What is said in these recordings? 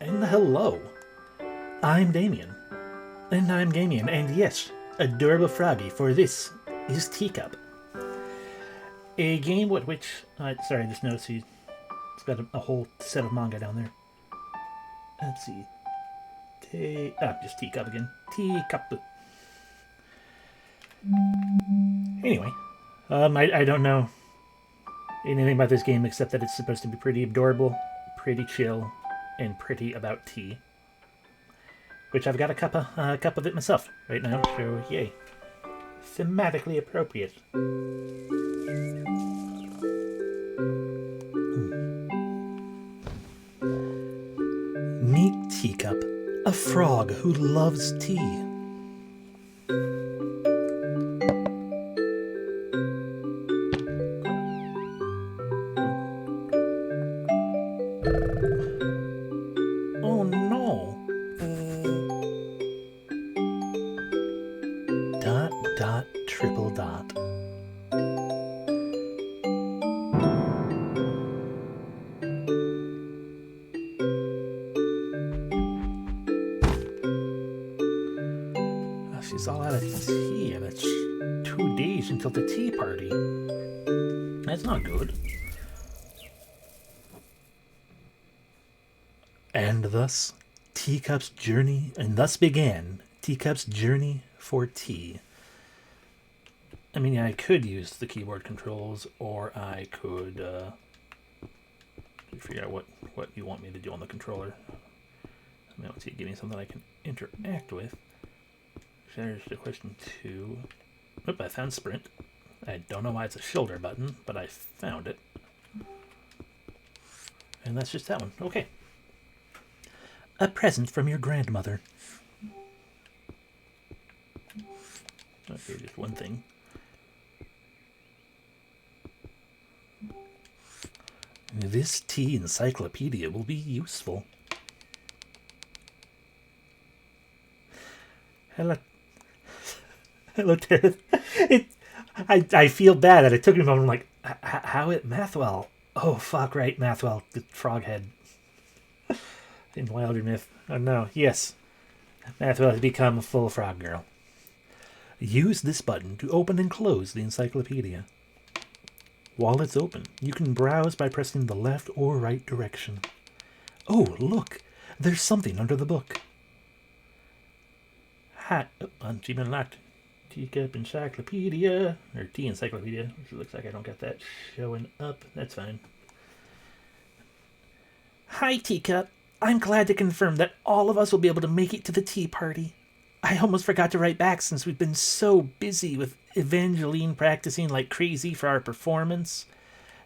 And hello, I'm Damien. And I'm Gamien, and yes, adorable froggy, for this is Teacup. A game with which, sorry, I just noticed he's got a whole set of manga down there. Let's see. Just Teacup again. Teacup. Anyway, I don't know anything about this game except that it's supposed to be pretty adorable, pretty chill, and pretty about tea. Which I've got a cup of it myself right now, so yay. Thematically appropriate. Meet Teacup, a frog who loves tea. Oh no! Dot dot triple dot. Oh, she's all out of tea, and it's 2 days until the tea party. That's not good. And thus began Teacup's journey for tea. I mean, I could use the keyboard controls, or I could figure out what you want me to do on the controller. I mean, let's see, give me something I can interact with. There's the question two. Oop, I found sprint. I don't know why it's a shoulder button, but I found it. And that's just that one. Okay. A present from your grandmother. Okay, just one thing. This tea encyclopedia will be useful. Hello. Hello, Tara. I feel bad that it took me a moment. I'm like, how it Mathwell? Oh, fuck, right, Mathwell, the froghead. In Wilder Myth. Oh no, yes. Mathwell has become a full frog girl. Use this button to open and close the encyclopedia. While it's open, you can browse by pressing the left or right direction. Oh, look! There's something under the book. Achievement unlocked. Teacup Encyclopedia. Or Tea Encyclopedia, which looks like I don't got that showing up. That's fine. Hi, Teacup. I'm glad to confirm that all of us will be able to make it to the tea party. I almost forgot to write back since we've been so busy with Evangeline practicing like crazy for our performance.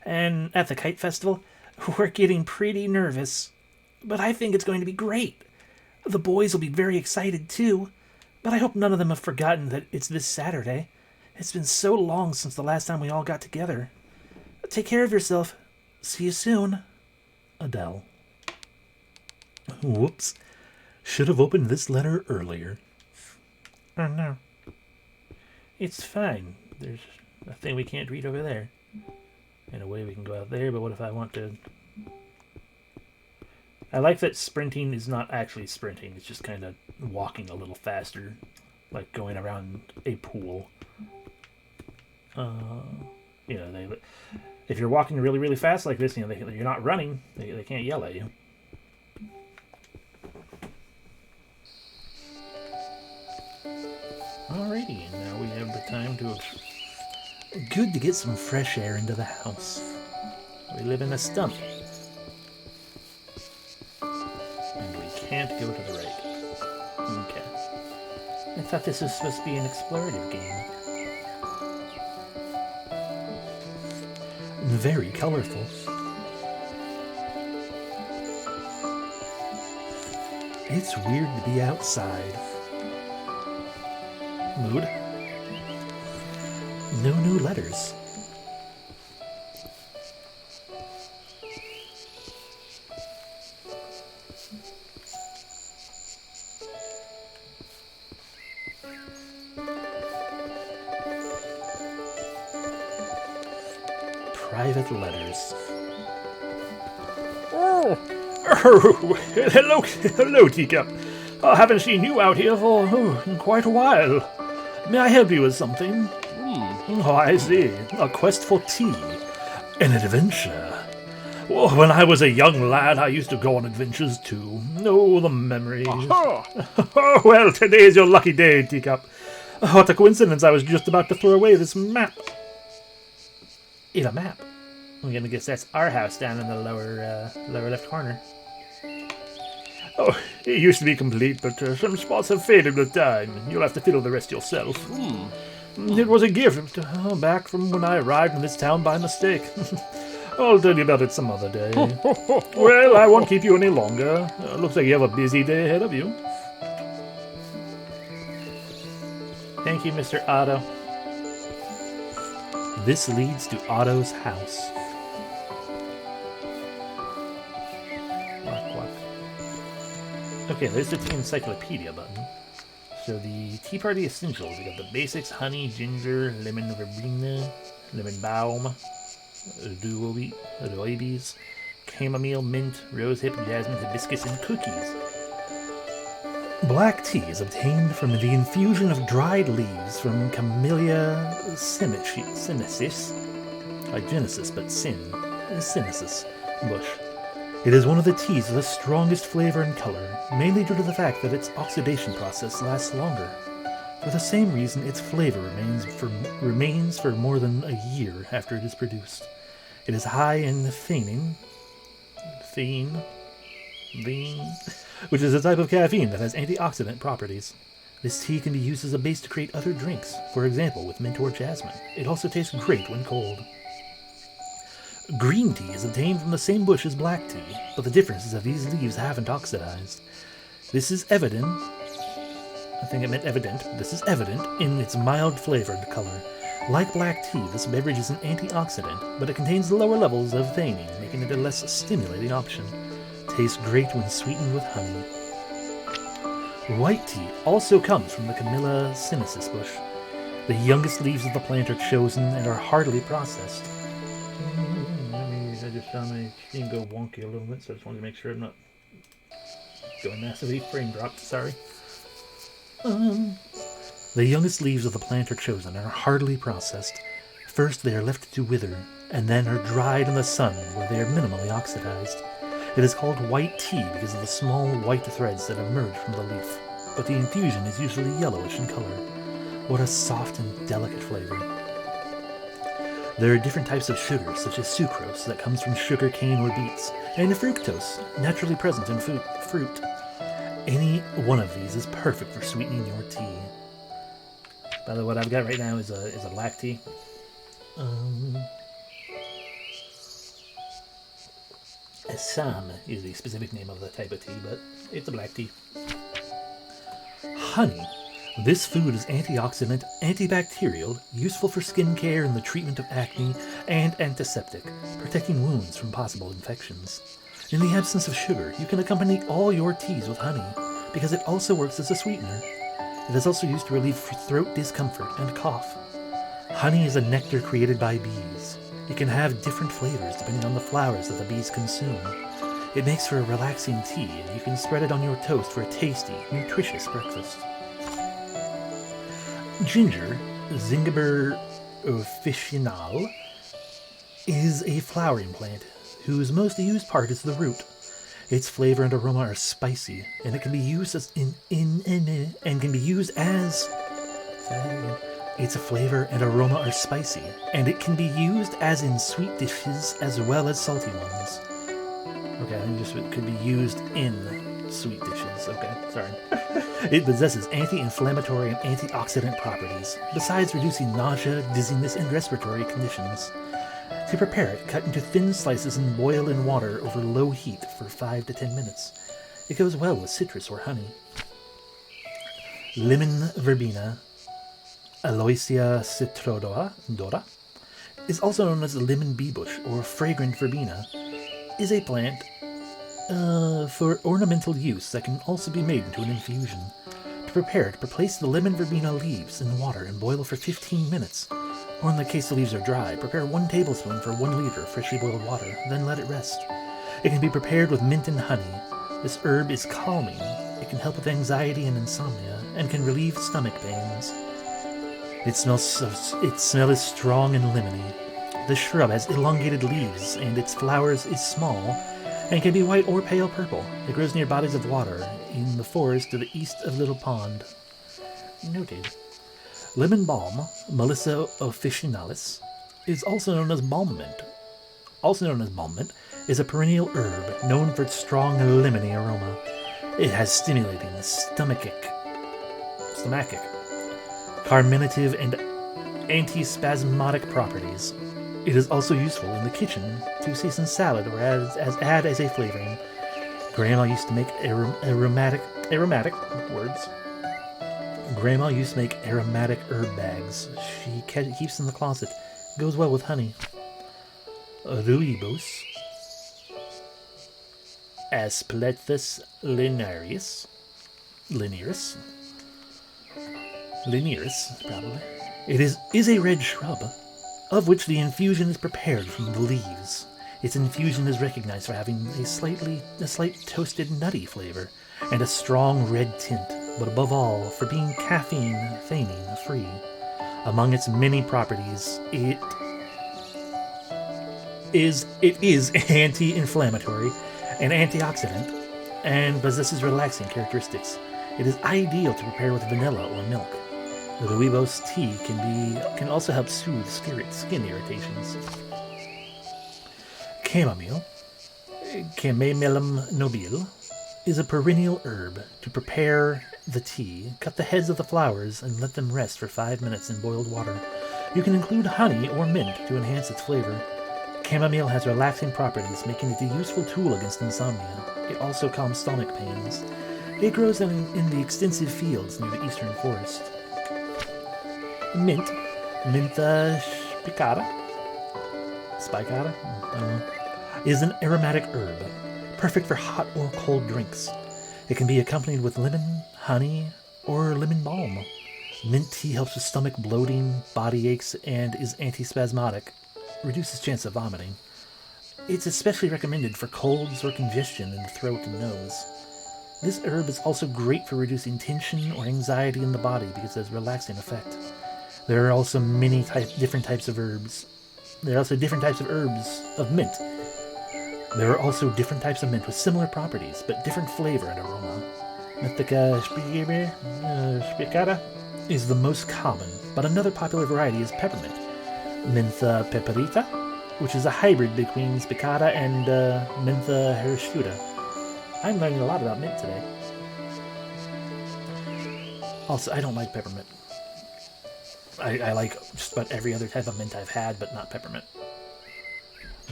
And at the kite festival, we're getting pretty nervous. But I think it's going to be great. The boys will be very excited too. But I hope none of them have forgotten that it's this Saturday. It's been so long since the last time we all got together. Take care of yourself. See you soon. Adele. Whoops. Should have opened this letter earlier. Oh no. It's fine. There's a thing we can't read over there. In a way we can go out there, but what if I want to... I like that sprinting is not actually sprinting. It's just kind of walking a little faster. Like going around a pool. If you're walking really, really fast like this, you're not running. They can't yell at you. Alrighty, now we have the time to... Good to get some fresh air into the house. We live in a stump. And we can't go to the right. Okay. I thought this was supposed to be an explorative game. Very colorful. It's weird to be outside. Mood. No new letters. Private letters. Oh, Oh, hello, Teacup. I haven't seen you out here for quite a while. May I help you with something? Oh, I see. A quest for tea. An adventure. Oh, when I was a young lad, I used to go on adventures too. Oh, the memories. Oh, well, today is your lucky day, Teacup. What a coincidence, I was just about to throw away this map. It's a map. I'm gonna guess that's our house down in the lower left corner. Oh, it used to be complete, but some spots have faded with time. You'll have to fill the rest yourself. It was a gift back from when I arrived in this town by mistake. I'll tell you about it some other day. Well, I won't keep you any longer. Looks like you have a busy day ahead of you. Thank you, Mr. Otto. This leads to Otto's house. Okay, there's the tea encyclopedia button. So the tea party essentials, we got the basics: honey, ginger, lemon verbena, lemon balm, rooibos, chamomile, mint, rosehip, jasmine, hibiscus, and cookies. Black tea is obtained from the infusion of dried leaves from Camellia sinensis, like Genesis, but sinensis bush. It is one of the teas with the strongest flavor and color, mainly due to the fact that its oxidation process lasts longer. For the same reason, its flavor remains for more than a year after it is produced. It is high in theanine, which is a type of caffeine that has antioxidant properties. This tea can be used as a base to create other drinks, for example with mint or jasmine. It also tastes great when cold. Green tea is obtained from the same bush as black tea, but the difference is that these leaves haven't oxidized. This is evident. I think it meant evident. This is evident in its mild flavor and color. Like black tea, this beverage is an antioxidant, but it contains lower levels of theanine, making it a less stimulating option. Tastes great when sweetened with honey. White tea also comes from the Camellia sinensis bush. The youngest leaves of the plant are chosen and are heartily processed. I just saw my screen go wonky a little bit, so I just wanted to make sure I'm not going massively frame dropped. Sorry. The youngest leaves of the plant are chosen and are heartily processed. First, they are left to wither, and then are dried in the sun, where they are minimally oxidized. It is called white tea because of the small white threads that emerge from the leaf, but the infusion is usually yellowish in color. What a soft and delicate flavor. There are different types of sugar, such as sucrose, that comes from sugar cane or beets, and fructose, naturally present in fruit. Any one of these is perfect for sweetening your tea. By the way, what I've got right now is a black tea. Assam is the specific name of the type of tea, but it's a black tea. Honey. This food is antioxidant, antibacterial, useful for skin care and the treatment of acne, and antiseptic, protecting wounds from possible infections. In the absence of sugar, you can accompany all your teas with honey, because it also works as a sweetener. It is also used to relieve throat discomfort and cough. Honey is a nectar created by bees. It can have different flavors depending on the flowers that the bees consume. It makes for a relaxing tea, and you can spread it on your toast for a tasty, nutritious breakfast. Ginger, Zingiber officinale, is a flowering plant whose most used part is the root. Its flavor and aroma are spicy, and it can be used as its flavor and aroma are spicy, and it can be used as in sweet dishes as well as salty ones. Okay, I think it could be used in sweet dishes. Okay, sorry. It possesses anti-inflammatory and antioxidant properties, besides reducing nausea, dizziness, and respiratory conditions. To prepare it, cut into thin slices and boil in water over low heat for 5 to 10 minutes. It goes well with citrus or honey. Lemon verbena, Aloysia citrodora, is also known as the lemon bee bush or fragrant verbena, is a plant for ornamental use that can also be made into an infusion. To prepare it, place the lemon verbena leaves in water and boil for 15 minutes. Or in the case the leaves are dry, prepare 1 tablespoon for 1 liter of freshly boiled water, then let it rest. It can be prepared with mint and honey. This herb is calming. It can help with anxiety and insomnia, and can relieve stomach pains. Its smell is strong and lemony. The shrub has elongated leaves, and its flowers is small, and can be white or pale purple. It grows near bodies of water in the forest to the east of Little Pond. Noted. Lemon balm, Melissa officinalis, is also known as balm mint. Is a perennial herb known for its strong lemony aroma. It has stimulating, stomachic, carminative, and antispasmodic properties. It is also useful in the kitchen to season salad or add as a flavoring. Grandma used to make aromatic herb bags. She keeps in the closet. Goes well with honey. Rooibos, Asclepias linearis, probably. It is a red shrub, of which the infusion is prepared from the leaves. Its infusion is recognized for having a slight toasted nutty flavor and a strong red tint, but above all for being caffeine free. Among its many properties, it is anti-inflammatory and antioxidant, and possesses relaxing characteristics. It is ideal to prepare with vanilla or milk. The rooibos tea can also help soothe skin irritations. Chamomile, Chamomillum nobile, is a perennial herb. To prepare the tea, cut the heads of the flowers and let them rest for 5 minutes in boiled water. You can include honey or mint to enhance its flavor. Chamomile has relaxing properties, making it a useful tool against insomnia. It also calms stomach pains. It grows in the extensive fields near the eastern forest. Mint, Mentha spicata, is an aromatic herb, perfect for hot or cold drinks. It can be accompanied with lemon, honey, or lemon balm. Mint tea helps with stomach bloating, body aches, and is antispasmodic. Reduces chance of vomiting. It's especially recommended for colds or congestion in the throat and nose. This herb is also great for reducing tension or anxiety in the body because it has a relaxing effect. There are also different types of herbs. There are also different types of herbs of mint. There are also different types of mint with similar properties, but different flavor and aroma. Mentha spicata is the most common, but another popular variety is peppermint. Mentha peperita, which is a hybrid between spicata and Mentha hirsuta. I'm learning a lot about mint today. Also, I don't like peppermint. I like just about every other type of mint I've had, but not peppermint.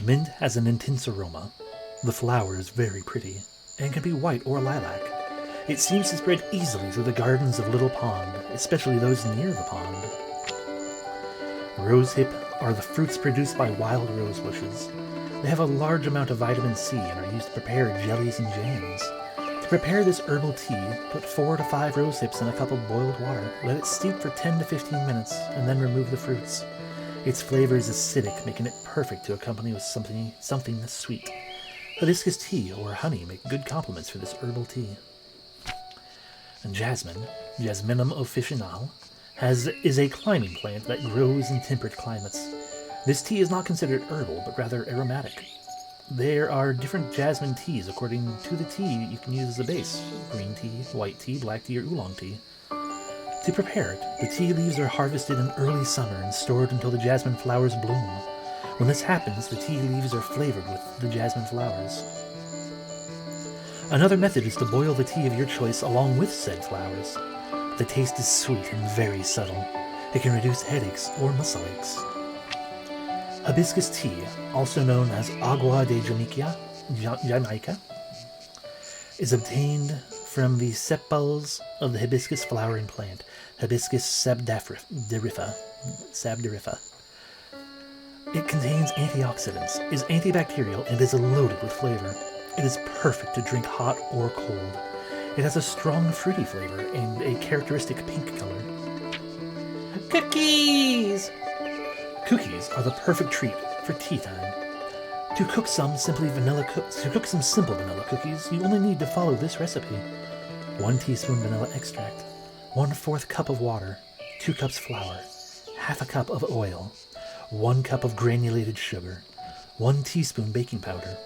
Mint has an intense aroma. The flower is very pretty, and can be white or lilac. It seems to spread easily through the gardens of Little Pond, especially those near the pond. Rosehip are the fruits produced by wild rose bushes. They have a large amount of vitamin C and are used to prepare jellies and jams. To prepare this herbal tea, put 4 to 5 rosehips in a cup of boiled water. Let it steep for 10 to 15 minutes, and then remove the fruits. Its flavor is acidic, making it perfect to accompany with something sweet. Hibiscus tea or honey make good complements for this herbal tea. And jasmine, Jasminum officinale, is a climbing plant that grows in temperate climates. This tea is not considered herbal, but rather aromatic. There are different jasmine teas according to the tea you can use as a base: green tea, white tea, black tea, or oolong tea. To prepare it, the tea leaves are harvested in early summer and stored until the jasmine flowers bloom. When this happens, the tea leaves are flavored with the jasmine flowers. Another method is to boil the tea of your choice along with said flowers. The taste is sweet and very subtle. It can reduce headaches or muscle aches. Hibiscus tea, also known as agua de Jamaica, is obtained from the sepals of the hibiscus flowering plant, Hibiscus sabdariffa. It contains antioxidants, is antibacterial, and is loaded with flavor. It is perfect to drink hot or cold. It has a strong fruity flavor and a characteristic pink color. Cookies! Cookies are the perfect treat for tea time. To cook some simple vanilla cookies, you only need to follow this recipe. 1 teaspoon vanilla extract, 1/4 cup of water, 2 cups flour, half a cup of oil, 1 cup of granulated sugar, 1 teaspoon baking powder,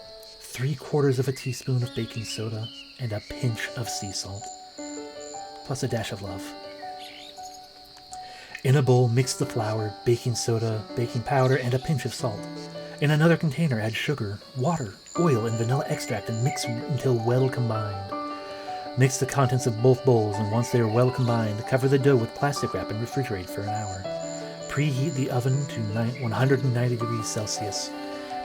3/4 of a teaspoon of baking soda, and a pinch of sea salt, plus a dash of love. In a bowl, mix the flour, baking soda, baking powder, and a pinch of salt. In another container, add sugar, water, oil, and vanilla extract and mix until well combined. Mix the contents of both bowls, and once they are well combined, cover the dough with plastic wrap and refrigerate for an hour. Preheat the oven to 190 degrees Celsius.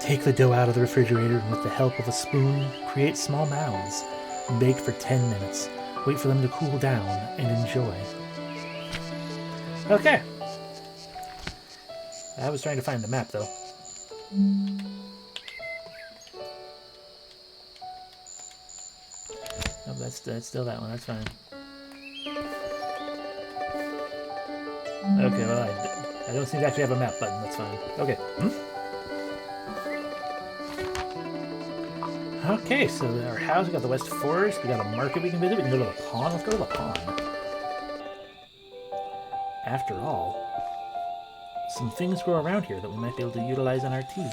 Take the dough out of the refrigerator and with the help of a spoon, create small mounds. Bake for 10 minutes. Wait for them to cool down and enjoy. Okay. I was trying to find the map, though. Oh, that's still that one. That's fine. Okay, well, I don't seem to actually have a map button. That's fine. Okay. Okay, so our house, we got the West Forest, we got a market we can visit, we can go to the pond. Let's go to the pond. After all, some things grow around here that we might be able to utilize in our tea.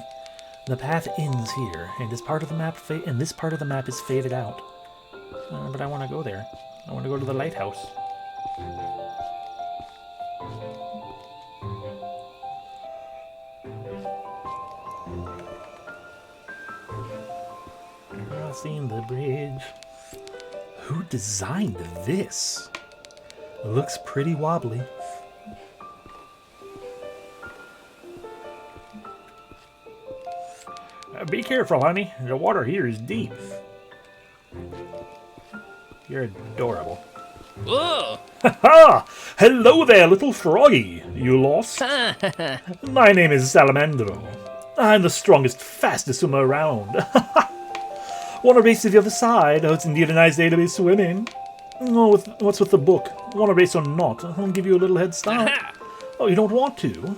The path ends here, and this part of the map is faded out. But I want to go there. I want to go to the lighthouse. I've seen the bridge. Who designed this? It looks pretty wobbly. Be careful, honey. The water here is deep. You're adorable. Whoa! Ha! Hello there, little froggy. You lost? My name is Salamandro. I'm the strongest, fastest swimmer around. Want to race to the other side? Oh, it's indeed a nice day to be swimming. Oh, what's with the book? Want to race or not? I'll give you a little head start. Oh, you don't want to?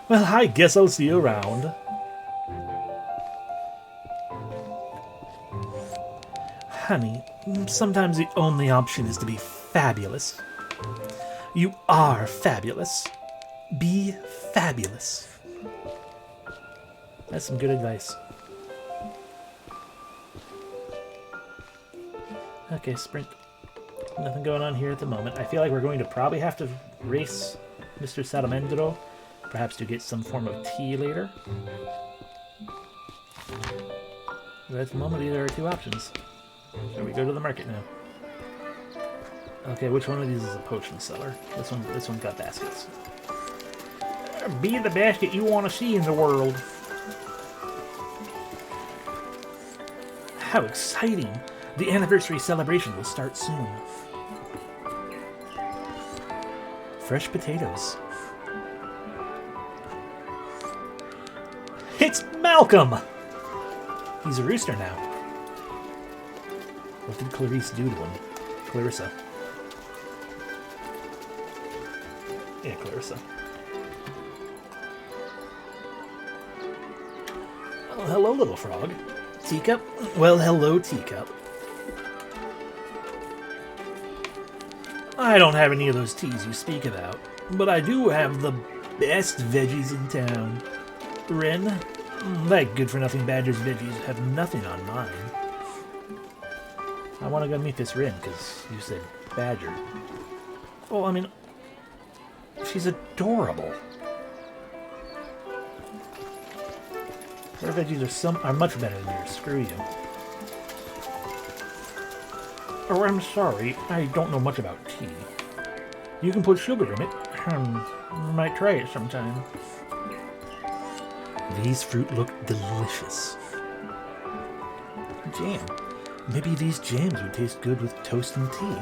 Well, I guess I'll see you around. Honey, sometimes the only option is to be fabulous. You are fabulous. Be fabulous. That's some good advice. Okay, sprint. Nothing going on here at the moment. I feel like we're going to probably have to race Mr. Salamandro, perhaps to get some form of tea later. But at the moment, there are 2 options. So we go to the market now. Okay, which one of these is a potion seller? This one's got baskets. Be the basket you want to see in the world. How exciting! The anniversary celebration will start soon. Fresh potatoes. It's Malcolm! He's a rooster now. What did Clarice do to him? Clarissa. Yeah, Clarissa. Oh, hello, little frog. Teacup? Well, hello, Teacup. I don't have any of those teas you speak about, but I do have the best veggies in town. Wren? That good-for-nothing badger's veggies have nothing on mine. I want to go meet this Wren, because you said badger. Well, I mean, she's adorable. Her veggies are much better than yours. Screw you. Oh, I'm sorry. I don't know much about tea. You can put sugar in it. I might try it sometime. These fruit look delicious. Jam. Maybe these jams would taste good with toast and tea.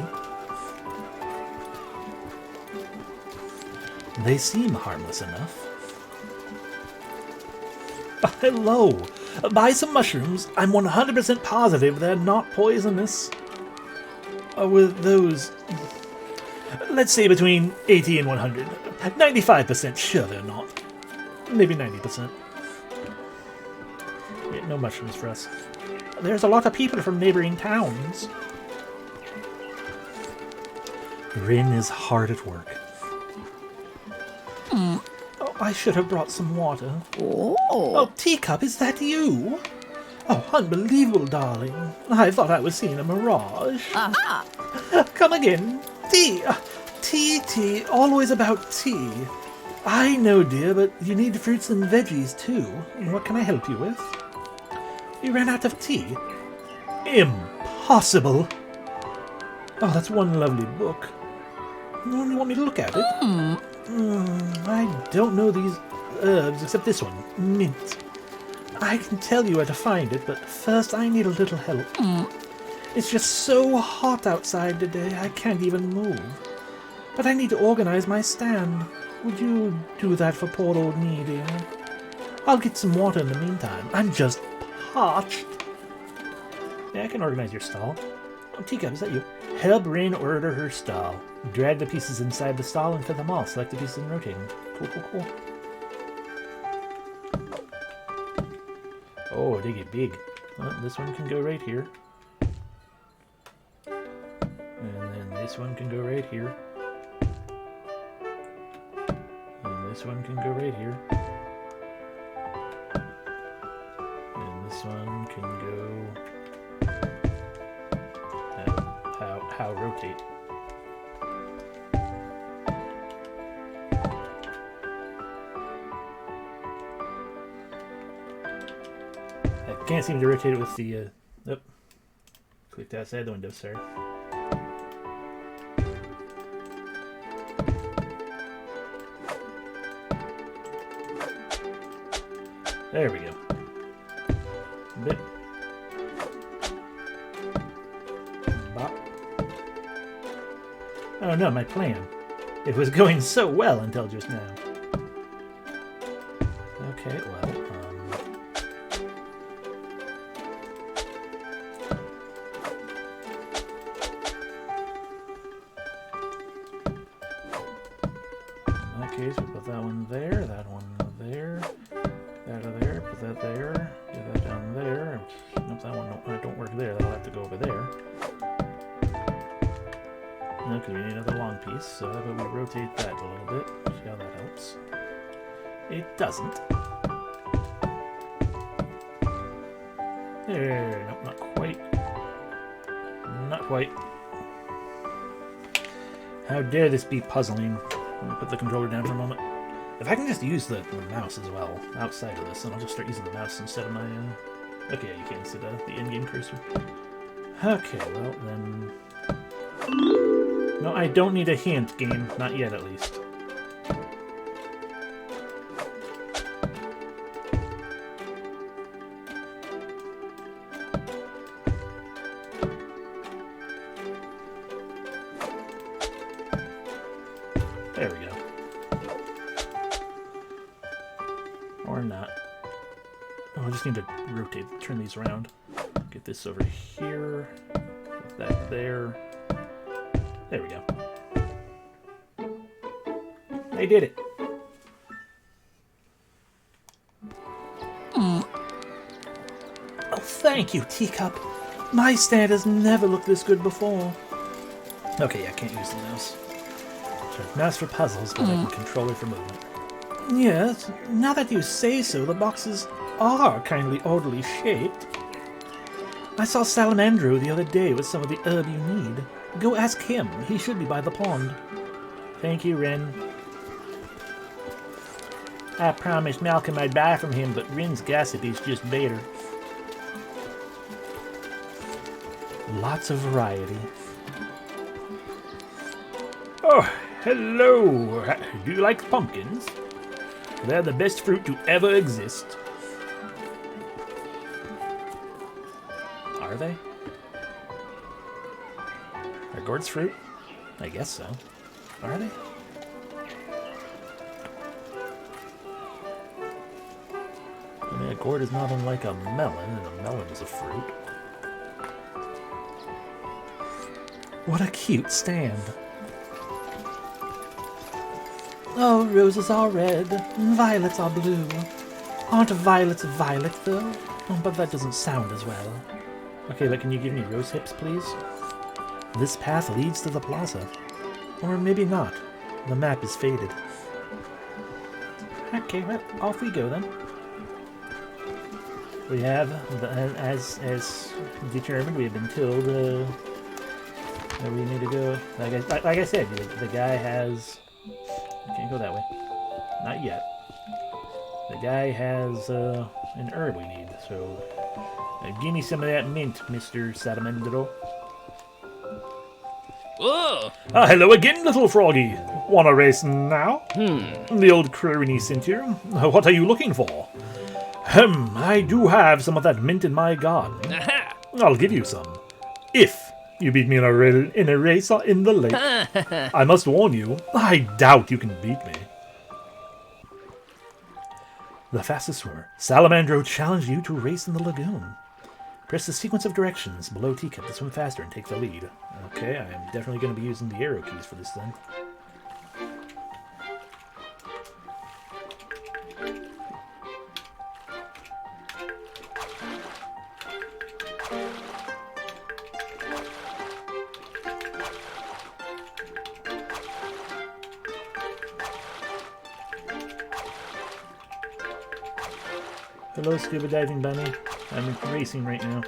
They seem harmless enough. Hello! Buy some mushrooms. I'm 100% positive they're not poisonous. With those, let's say between 80 and 100. 95% sure they're not. Maybe 90%. no mushrooms for us. There's a lot of people from neighboring towns. Rin is hard at work. Oh, I should have brought some water. Oh, Teacup, is that you? Oh, unbelievable, darling. I thought I was seeing a mirage. Come again. Tea, always about tea. I know, dear, but you need fruits and veggies, too. What can I help you with? You ran out of tea? Impossible! Oh, that's one lovely book. You want me to look at it? I don't know these herbs except this one, mint. I can tell you where to find it, but first I need a little help. It's just so hot outside today, I can't even move. But I need to organize my stand. Would you do that for poor old me, dear? I'll get some water in the meantime. I'm just parched. Yeah, I can organize your stall. Oh, Teacup, is that you? Help Rin order her stall. Drag the pieces inside the stall and fit them all. Select the pieces and rotate them. Cool. Oh, they get big. Well, this one can go right here. And then this one can go right here. And this one can go right here. And this one can go... How rotate? I can't seem to rotate it with the... Nope. Clicked outside the window, sorry. There we go. Bit. Bop. Oh no, my plan. It was going so well until just now. Okay, well, in that case, we put that one there, that one there, that there, put that there, get that down there. Nope, that one don't work there, that'll have to go over there. No, because we need another long piece, so how about we rotate that a little bit, see how that helps. It doesn't. There, nope, not quite. Not quite. How dare this be puzzling. I'm gonna put the controller down for a moment. If I can just use the mouse as well, outside of this, then I'll just start using the mouse instead of my... Okay, you can't see the in-game cursor. Okay, well then... No, I don't need a hint, game. Not yet, at least. There we go. Or not. Oh, I just need to rotate, turn these around. Get this over here. Put that there. There we go. I did it. Oh, thank you, Teacup. My stand has never looked this good before. Okay, yeah, I can't use the mouse. So, mouse for puzzles, but I can control it for movement. Yes, now that you say so, the boxes are kindly oddly shaped. I saw Salamandro the other day with some of the herb you need. Go ask him. He should be by the pond. Thank you, Rin. I promised Malcolm I'd buy from him, but Rin's gossip is just better. Lots of variety. Oh, hello. Do you like pumpkins? They're the best fruit to ever exist. Are they? Are gourds fruit? I guess so. Are they? I mean, a gourd is not unlike a melon, and a melon is a fruit. What a cute stand. Oh, roses are red, and violets are blue. Aren't violets violet, though? Oh, but that doesn't sound as well. Okay, but can you give me rose hips, please? This path leads to the plaza. Or maybe not. The map is faded. Okay, well, off we go then. We have, as determined, we have been told that we need to go. Like I said, the guy has. I can't go that way. Not yet. The guy has an herb we need, so give me some of that mint, Mr. Salamandro. Oh! Hello again, little froggy. Wanna race now? The old crony sent you. What are you looking for? I do have some of that mint in my garden. Aha! I'll give you some. If you beat me in a race in the lake. I must warn you, I doubt you can beat me. The fastest swimmer, Salamandro, challenged you to race in the lagoon. Press the sequence of directions below Teacup to swim faster and take the lead. Okay, I am definitely going to be using the arrow keys for this then. Hello, scuba diving bunny. I'm racing right now.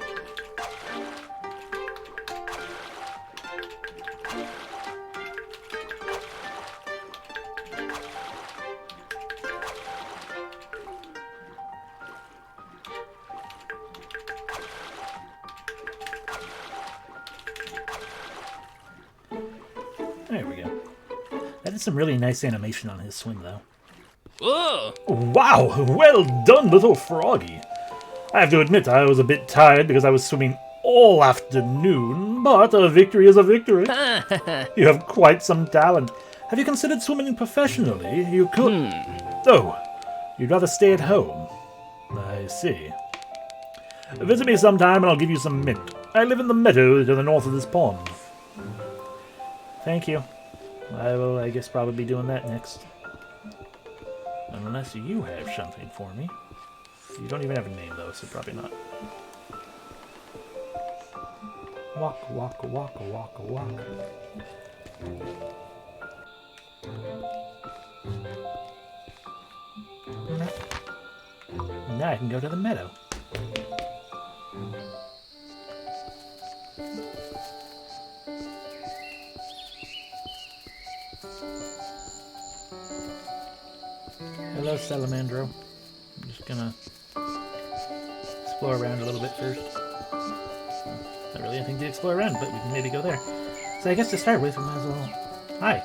There we go. That is some really nice animation on his swim, though. Oh! Wow, well done, little froggy. I have to admit I was a bit tired because I was swimming all afternoon, but a victory is a victory. You have quite some talent. Have you considered swimming professionally? You could... Oh, you'd rather stay at home. I see. Visit me sometime and I'll give you some mint. I live in the meadow to the north of this pond. Thank you. I will, I guess, probably be doing that next. Unless you have something for me. You don't even have a name, though, so probably not. Walk, walk, walk, walk, walk. Now I can go to the meadow. Hello, Salamandro. I'm just gonna explore around a little bit first. Not really anything to explore around, but we can maybe go there. So I guess to start with, we might as well... Hi.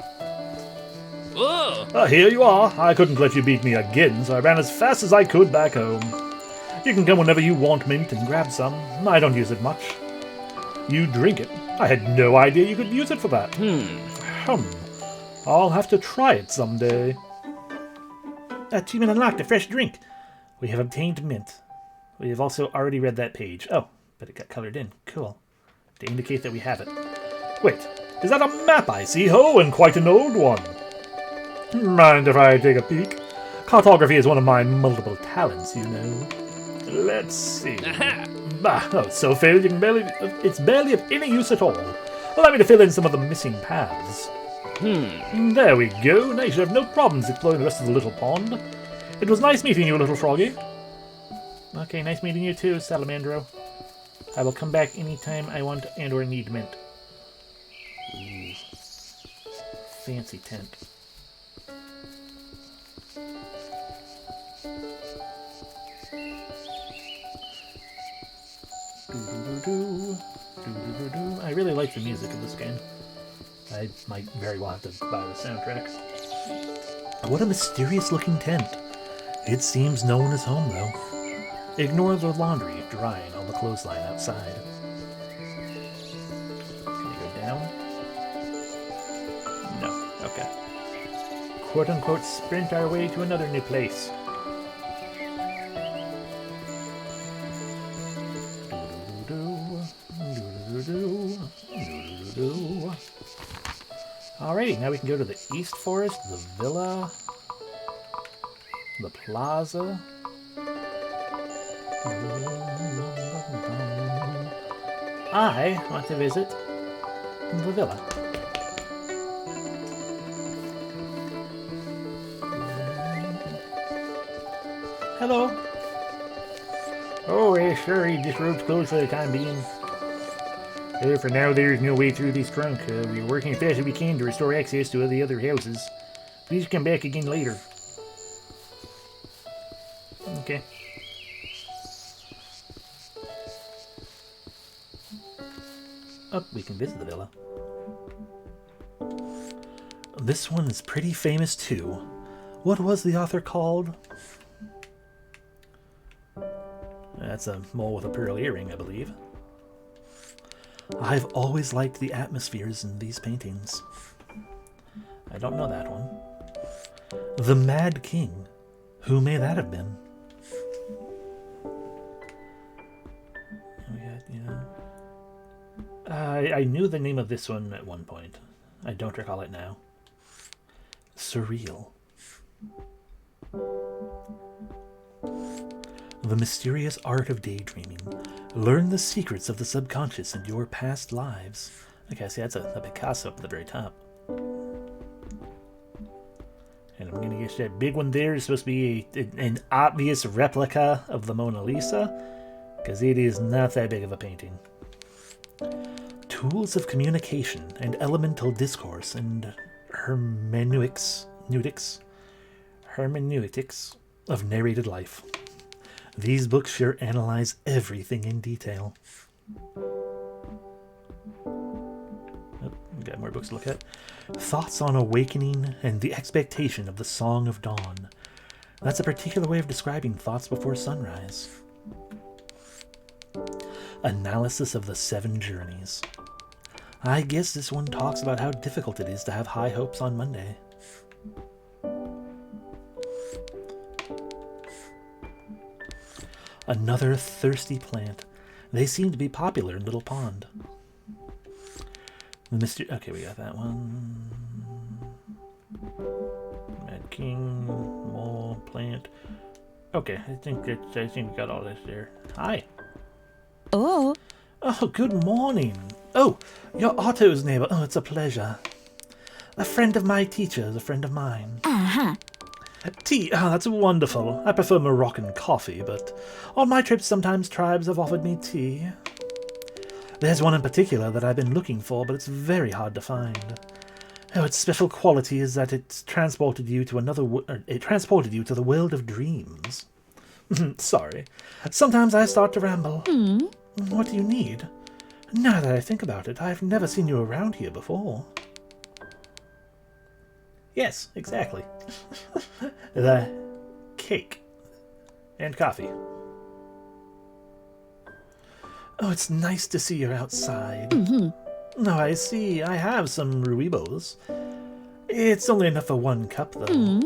Oh! Here you are. I couldn't let you beat me again, so I ran as fast as I could back home. You can come whenever you want mint and grab some. I don't use it much. You drink it. I had no idea you could use it for that. I'll have to try it someday. Achievement unlocked, a fresh drink. We have obtained mint. We have also already read that page. Oh, but it got colored in. Cool. To indicate that we have it. Wait, is that a map I see? Oh, and quite an old one. Mind if I take a peek? Cartography is one of my multiple talents, you know. Let's see. Oh, so failed you can it's barely of any use at all. Allow me to fill in some of the missing paths. There we go. Now you should have no problems exploring the rest of the little pond. It was nice meeting you, little froggy. Okay, nice meeting you too, Salamandro. I will come back anytime I want and or need mint. Ooh. Fancy tent. I really like the music of this game. I might very well have to buy the soundtrack. What a mysterious looking tent. It seems no one is home though. Ignore the laundry drying on the clothesline outside. Can you go down? No. Okay. Quote unquote sprint our way to another new place. Alrighty, now we can go to the East Forest, the Villa, the Plaza. I want to visit the villa. Hello. Oh, sure, he just roads closed for the time being. For now, there's no way through this trunk. We're working as fast as we can to restore access to the other houses. Please come back again later. Okay. Oh, we can visit the villa. This one is pretty famous too. What was the author called? That's a mole with a pearl earring, I believe. I've always liked the atmospheres in these paintings. I don't know that one. The Mad King. Who may that have been? I knew the name of this one at one point. I don't recall it now. Surreal. The mysterious art of daydreaming. Learn the secrets of the subconscious in your past lives. Okay, see, that's a Picasso up at the very top. And I'm gonna guess that big one there is supposed to be an obvious replica of the Mona Lisa, because it is not that big of a painting. Tools of communication and elemental discourse and hermeneutics of narrated life. These books sure analyze everything in detail. Oh, we got more books to look at. Thoughts on awakening and the expectation of the Song of Dawn. That's a particular way of describing thoughts before sunrise. Analysis of the 7 journeys. I guess this one talks about how difficult it is to have high hopes on Monday. Another thirsty plant. They seem to be popular in Little Pond. The mystery. Okay, we got that one. Mad King, mole, plant. Okay, I think we got all this there. Hi. Oh. Oh, good morning. Oh, you're Otto's neighbor. Oh, it's a pleasure. A friend of my teacher is a friend of mine. Uh-huh. Tea, oh, that's wonderful. I prefer Moroccan coffee, but on my trips sometimes tribes have offered me tea. There's one in particular that I've been looking for, but it's very hard to find. Oh, its special quality is that it transported you to the world of dreams. Sorry. Sometimes I start to ramble. What do you need? Now that I think about it, I've never seen you around here before. Yes, exactly. The cake. And coffee. Oh, it's nice to see you're outside. No, I see. I have some ruibos. It's only enough for 1 cup, though.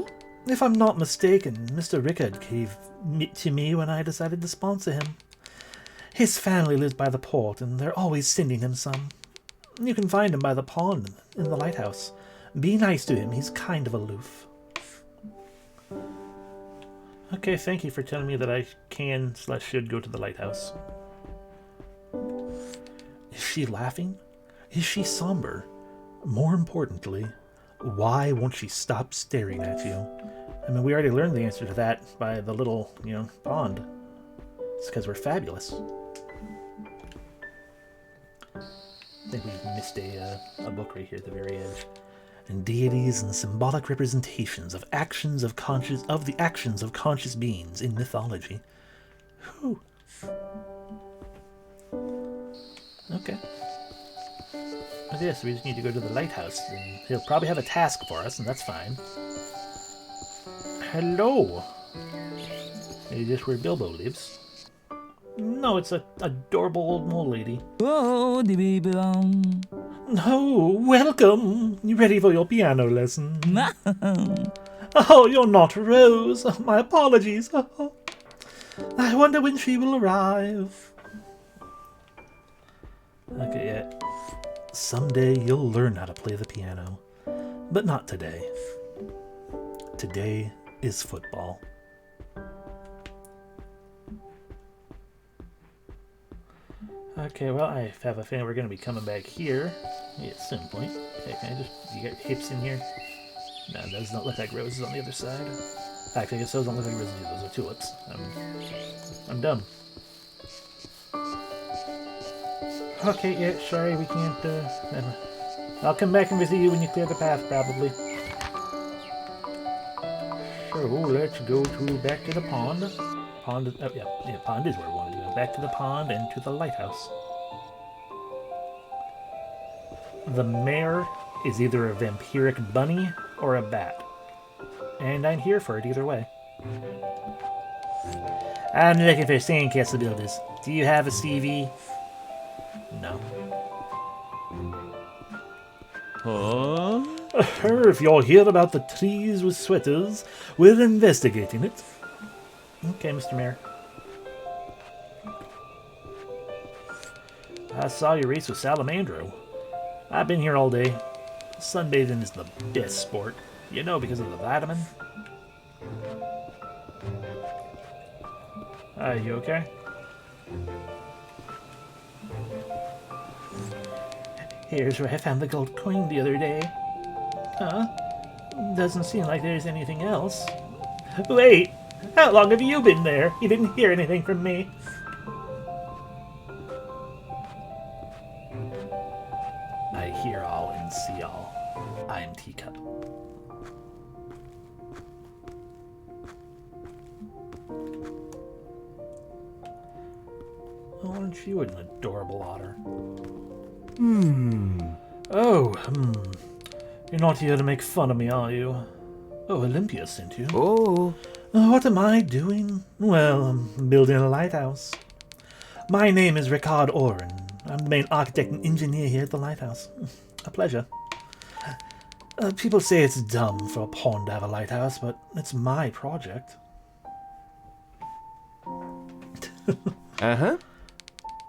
If I'm not mistaken, Mr. Rickard gave it to me when I decided to sponsor him. His family lives by the port, and they're always sending him some. You can find him by the pond in the lighthouse. Be nice to him. He's kind of aloof. Okay, thank you for telling me that I can/should go to the lighthouse. Is she laughing? Is she somber? More importantly, why won't she stop staring at you? I mean, we already learned the answer to that by the little, pond. It's because we're fabulous. I think we missed a book right here at the very edge. And deities and symbolic representations of the actions of conscious beings in mythology. Whew. Okay. But yes, we just need to go to the lighthouse, and he'll probably have a task for us, and that's fine. Hello. Is this where Bilbo lives? No, it's an adorable old mole lady. Oh, Oh, welcome. You ready for your piano lesson? Oh, you're not Rose. Oh, my apologies. Oh, I wonder when she will arrive. Okay, yeah. Someday you'll learn how to play the piano. But not today. Today is football. Okay, well, I have a feeling we're going to be coming back here at some point. Okay, can I just... You got hips in here? No, it does not look like roses on the other side. Actually, I guess those don't look like roses either. Those are tulips. I'm dumb. Okay, yeah, sorry, we can't, I'll come back and visit you when you clear the path, probably. So, let's go back to the pond. Pond is, oh, yeah, pond is where we want to go. Back to the pond and to the lighthouse. The mare is either a vampiric bunny or a bat. And I'm here for it either way. I'm looking for sandcastle builders. Do you have a CV? No. Huh? If you're here about the trees with sweaters, we're investigating it. Okay, Mr. Mayor. I saw your race with Salamandro. I've been here all day. Sunbathing is the best sport. You know, because of the vitamin. You okay? Here's where I found the gold coin the other day. Huh? Doesn't seem like there's anything else. Wait! How long have you been there? You didn't hear anything from me. I hear all and see all. I am Teacup. Oh, aren't you an adorable otter? Oh, You're not here to make fun of me, are you? Oh, Olympia sent you. Oh. What am I doing? Well, I'm building a lighthouse. My name is Ricard Oren. I'm the main architect and engineer here at the lighthouse. A pleasure. People say it's dumb for a pond to have a lighthouse, but it's my project. Uh-huh.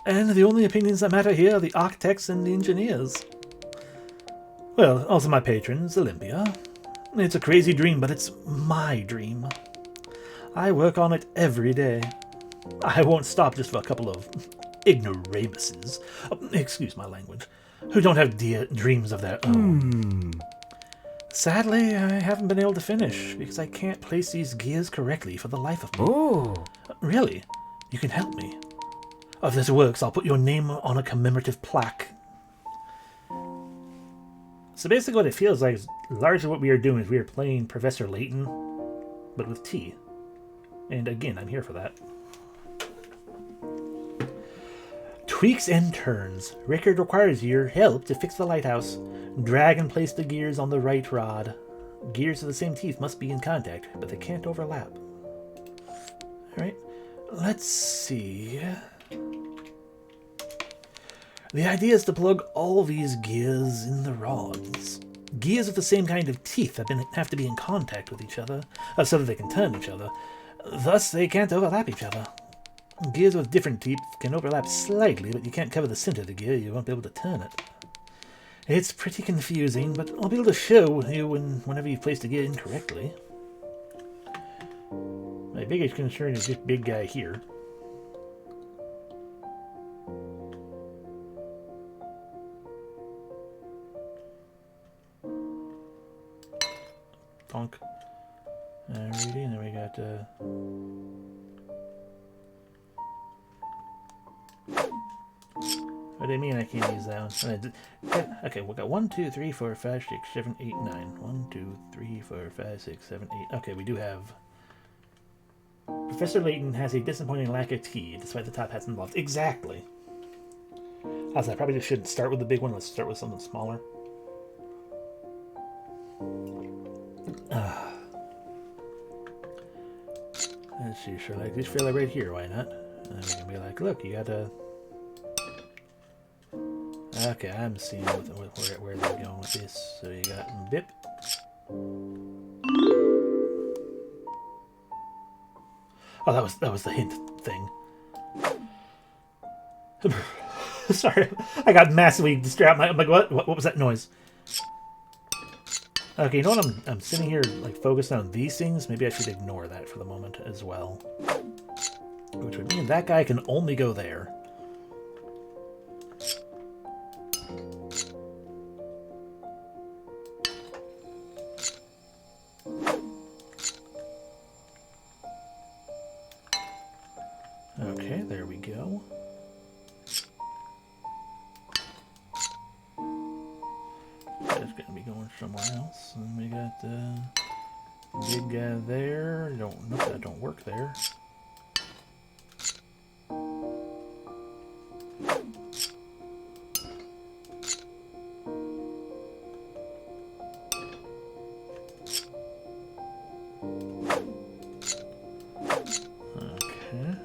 And the only opinions that matter here are the architects and the engineers. Well, also my patrons, Olympia. It's a crazy dream, but it's my dream. I work on it every day. I won't stop just for a couple of ignoramuses, excuse my language, who don't have dreams of their own. Sadly, I haven't been able to finish because I can't place these gears correctly for the life of me. Oh. Really? You can help me. If this works, I'll put your name on a commemorative plaque. So basically what it feels like is largely what we are doing is we are playing Professor Layton, but with tea. And again, I'm here for that. Tweaks and turns. Rickard requires your help to fix the lighthouse. Drag and place the gears on the right rod. Gears of the same teeth must be in contact, but they can't overlap. Alright, let's see. The idea is to plug all these gears in the rods. Gears of the same kind of teeth have to be in contact with each other, so that they can turn each other. Thus, they can't overlap each other. Gears with different teeth can overlap slightly, but you can't cover the center of the gear. You won't be able to turn it. It's pretty confusing, but I'll be able to show you whenever you've placed a gear incorrectly. My biggest concern is this big guy here. Donk. Alrighty, and then we got, what do you mean I can't use that one? Okay, we got 1, 2, 3, 4, 5, 6, 7, 8, 9. 1, 2, 3, 4, 5, 6, 7, 8. Okay, we do have... Professor Layton has a disappointing lack of tea, despite the top hats involved. Exactly. I probably just shouldn't start with the big one. Let's start with something smaller. Let's see, sure, like this fella right here, why not? And then we can be like, look, you gotta... Okay, I'm seeing where they're going with this. So you got Bip. Oh, that was the hint thing. Sorry, I got massively distracted. I'm like, what was that noise? Okay, you know what? I'm sitting here like focused on these things. Maybe I should ignore that for the moment as well. Which would mean that guy can only go there. Okay, there we go. That's gonna be going somewhere else. And we got the big guy there. Nope, that don't work there. Okay.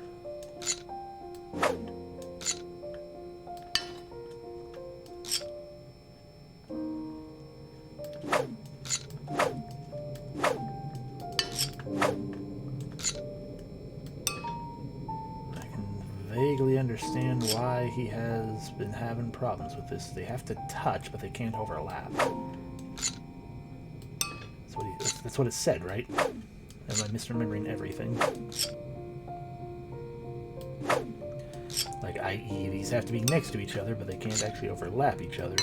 Vaguely understand why he has been having problems with this. They have to touch, but they can't overlap. That's what it said, right? Am I misremembering everything? Like, i.e., these have to be next to each other, but they can't actually overlap each other.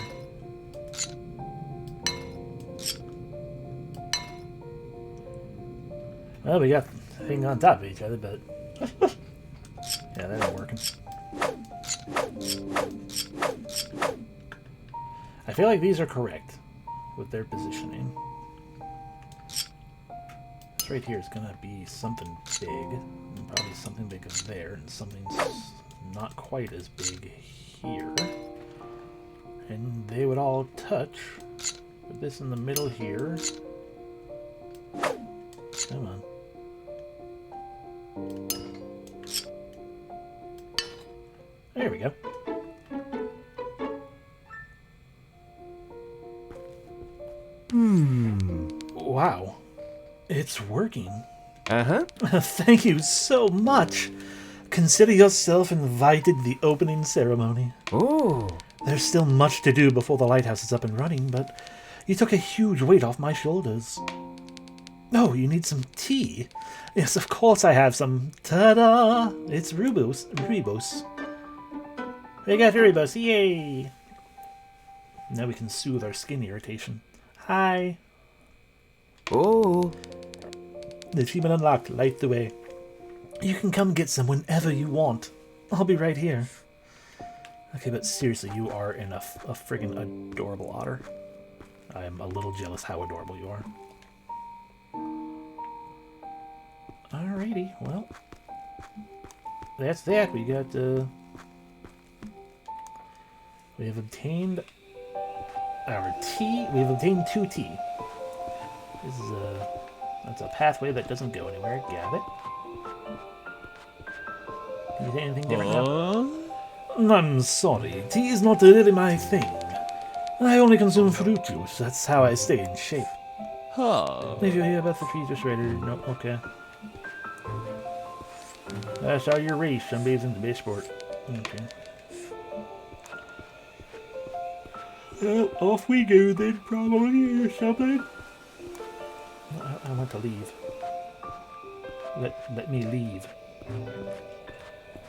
Well, we got the thing on top of each other, but... yeah, that ain't working. I feel like these are correct with their positioning. This right here is gonna be something big, and probably something big there, and something not quite as big here. And they would all touch. Put this in the middle here. Come on. There we go. Wow. It's working. Uh-huh. Thank you so much. Consider yourself invited to the opening ceremony. Oh. There's still much to do before the lighthouse is up and running, but you took a huge weight off my shoulders. Oh, you need some tea? Yes, of course I have some. Ta-da! It's Rubos. We got Rubos, yay! Now we can soothe our skin irritation. Hi. Oh. The achievement unlocked. Light the way. You can come get some whenever you want. I'll be right here. Okay, but seriously, you are in a friggin' adorable otter. I am a little jealous how adorable you are. Alrighty, well. That's that. We got, we have obtained our tea. We have obtained 2 tea. This is that's a pathway that doesn't go anywhere. Got it. Can you say anything different now? I'm sorry. Tea is not really my thing. I only consume fruit juice. That's how I stay in shape. Huh. If you hear about the feature raider, no, okay. I saw your race. Somebody's into baseboard. Okay. Well, off we go then, probably, or something. I want to leave. Let me leave.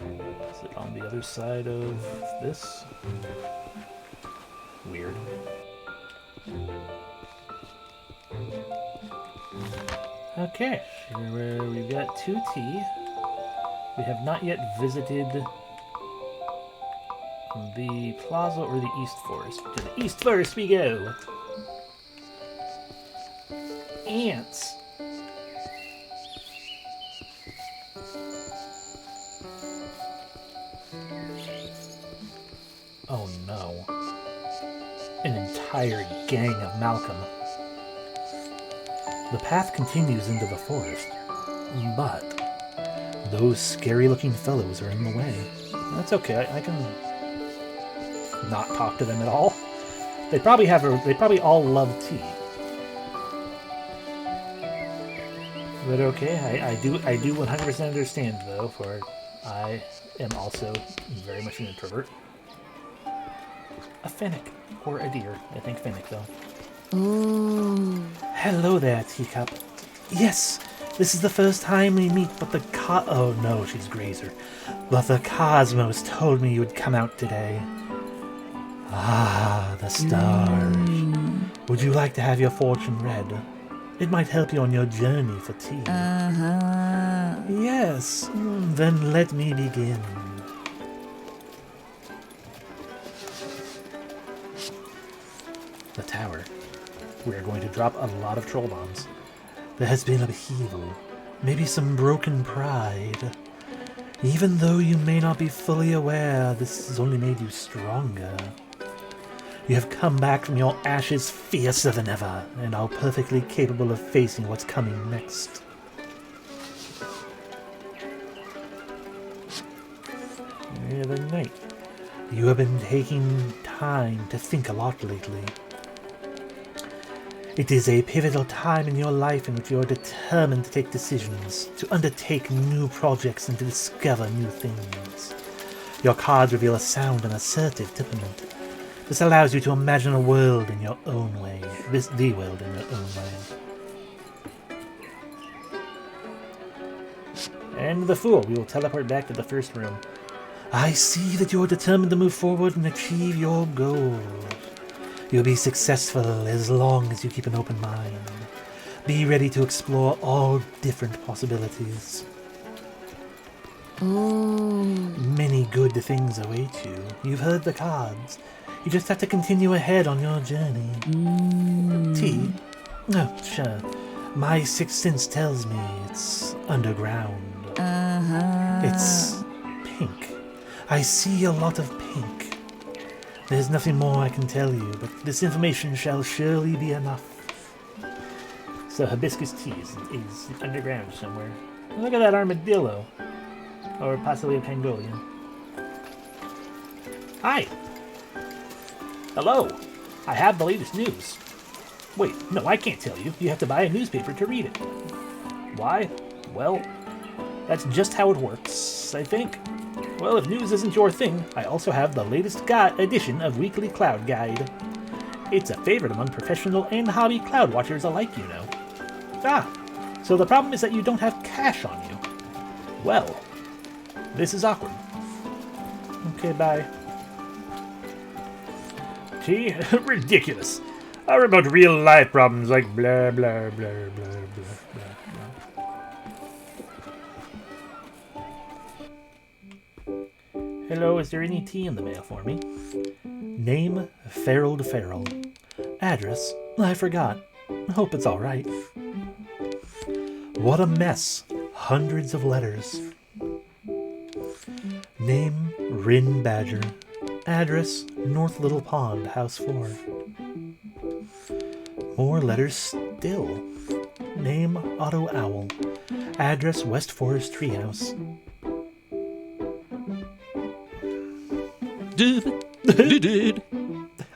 Is it on the other side of this? Weird. Okay, here we've got 2 tea. We have not yet visited the plaza or the East Forest. To the East Forest we go! Ants! Oh no. An entire gang of Malcolm. The path continues into the forest, but those scary-looking fellows are in the way. That's okay. I can not talk to them at all. They probably all love tea. But okay, I do 100% understand though, for I am also very much an introvert. A fennec or a deer. I think fennec though. Ooh. Hello there, Teacup. Yes, this is the first time we meet, but oh no, she's Grazer. But the Cosmos told me you would come out today. Ah, the stars. Would you like to have your fortune read? It might help you on your journey for tea. Uh-huh. Yes, then let me begin. The tower. We are going to drop a lot of troll bombs. There has been upheaval, maybe some broken pride. Even though you may not be fully aware, this has only made you stronger. You have come back from your ashes fiercer than ever, and are perfectly capable of facing what's coming next. The night. You have been taking time to think a lot lately. It is a pivotal time in your life in which you are determined to take decisions, to undertake new projects, and to discover new things. Your cards reveal a sound and assertive temperament. This allows you to imagine a world in your own way. The world in your own way. And the Fool. We will teleport back to the first room. I see that you are determined to move forward and achieve your goals. You'll be successful as long as you keep an open mind. Be ready to explore all different possibilities. Ooh. Many good things await you. You've heard the cards. You just have to continue ahead on your journey. Tea? Oh, sure. My sixth sense tells me it's underground. Uh-huh. It's pink. I see a lot of pink. There's nothing more I can tell you, but this information shall surely be enough. So hibiscus tea is underground somewhere. Look at that armadillo. Or possibly a pangolian. Hi! Hello! I have the latest news. Wait, no, I can't tell you. You have to buy a newspaper to read it. Why? Well, that's just how it works, I think. Well, if news isn't your thing, I also have the latest edition of Weekly Cloud Guide. It's a favorite among professional and hobby cloud watchers alike, you know. Ah, so the problem is that you don't have cash on you. Well, this is awkward. Okay, bye. Tea? Ridiculous. How about real life problems like blah, blah, blah, blah, blah, blah, blah. Hello, is there any tea in the mail for me? Name, Farrell Farrell. Address, I forgot. Hope it's alright. What a mess. Hundreds of letters. Name, Rin Badger. Address, North Little Pond, House 4. More letters still. Name, Otto Owl. Address, West Forest Treehouse.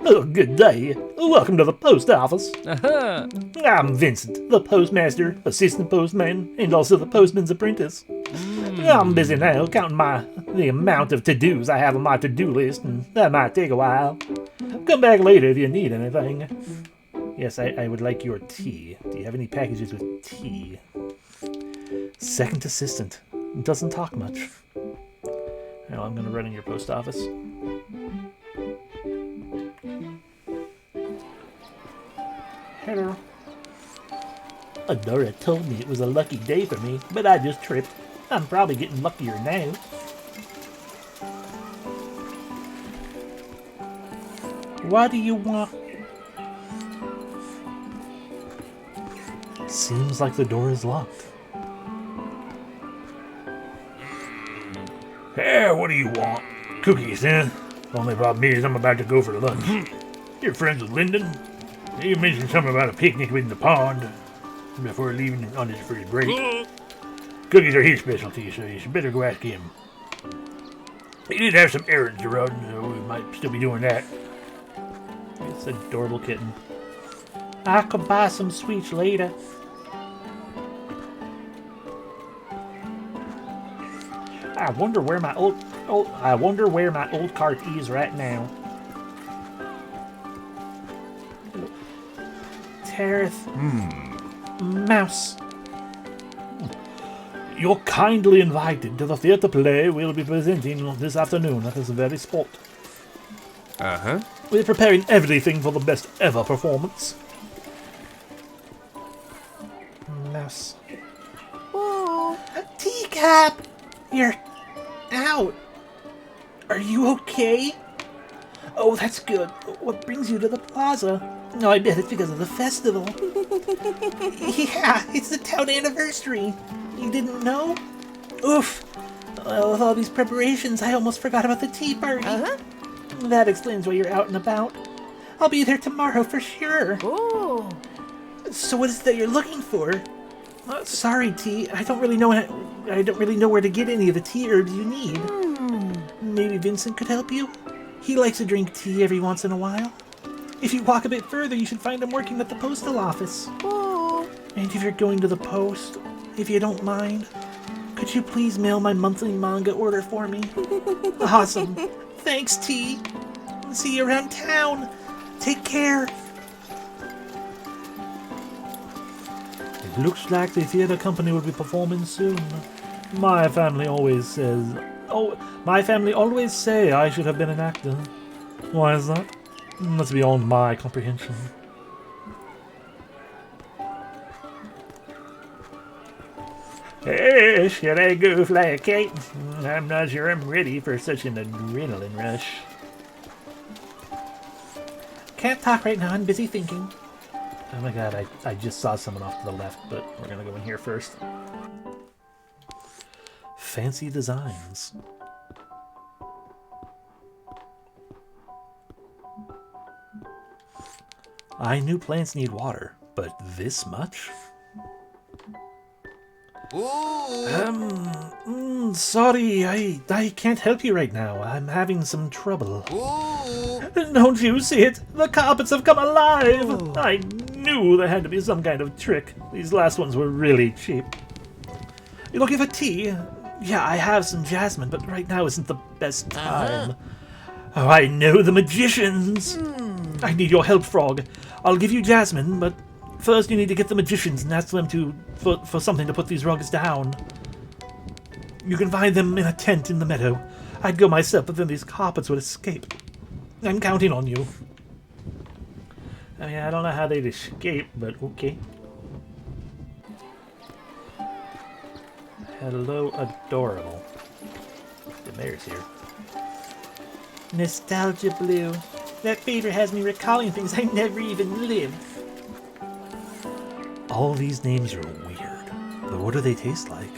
Oh, good day. Welcome to the post office. Uh-huh. I'm Vincent, the postmaster, assistant postman, and also the postman's apprentice. I'm busy now counting the amount of to-dos I have on my to-do list, and that might take a while. Come back later if you need anything. Yes, I would like your tea. Do you have any packages with tea? Second assistant. Doesn't talk much. Now I'm gonna run in your post office. Hello. Adora told me it was a lucky day for me, but I just tripped. I'm probably getting luckier now. What do you want? Seems like the door is locked. Hey, what do you want? Cookies, huh? Only problem is I'm about to go for lunch. You're friends with Lyndon? You mentioned something about a picnic in the pond before leaving on his first break. Cookies are his specialty, so you should better go ask him. He did have some errands to run, so we might still be doing that. It's an adorable kitten. I could buy some sweets later. I wonder where my old cart is right now. Tareth. Mouse. You're kindly invited to the theatre play we'll be presenting this afternoon at this very spot. Uh-huh. We're preparing everything for the best ever performance. Mouse. Oh, Teacup! You're out. Are you okay? Oh, that's good. What brings you to the plaza? No, I bet it's because of the festival. Yeah, it's the town anniversary. You didn't know? Oof. Well, with all these preparations, I almost forgot about the tea party. That explains why you're out and about. I'll be there tomorrow for sure. Oh. So what is it that you're looking for? Sorry, tea. I don't really know where to get any of the tea herbs you need. Maybe Vincent could help you? He likes to drink tea every once in a while. If you walk a bit further, you should find him working at the postal office. Oh. And if you're going to the post, if you don't mind, could you please mail my monthly manga order for me? Awesome. Thanks, T. See you around town. Take care. It looks like the theater company will be performing soon. My family always say I should have been an actor. Why is that? That's beyond my comprehension. Hey, should I go fly a kite? I'm not sure I'm ready for such an adrenaline rush. Can't talk right now, I'm busy thinking. Oh my god, I just saw someone off to the left, but we're gonna go in here first. Fancy designs. I knew plants need water, but this much? Sorry, I can't help you right now. I'm having some trouble. Don't you see it? The carpets have come alive! I knew there had to be some kind of trick. These last ones were really cheap. You looking for tea? Yeah, I have some jasmine, but right now isn't the best time. Oh, I know the magicians! I need your help, Frog. I'll give you jasmine, but first you need to get the magicians and ask them for something to put these rugs down. You can find them in a tent in the meadow. I'd go myself, but then these carpets would escape. I'm counting on you. I mean, I don't know how they'd escape, but okay. Hello, adorable. The mayor's here. Nostalgia Blue. That fever has me recalling things I never even lived. All these names are weird, but what do they taste like?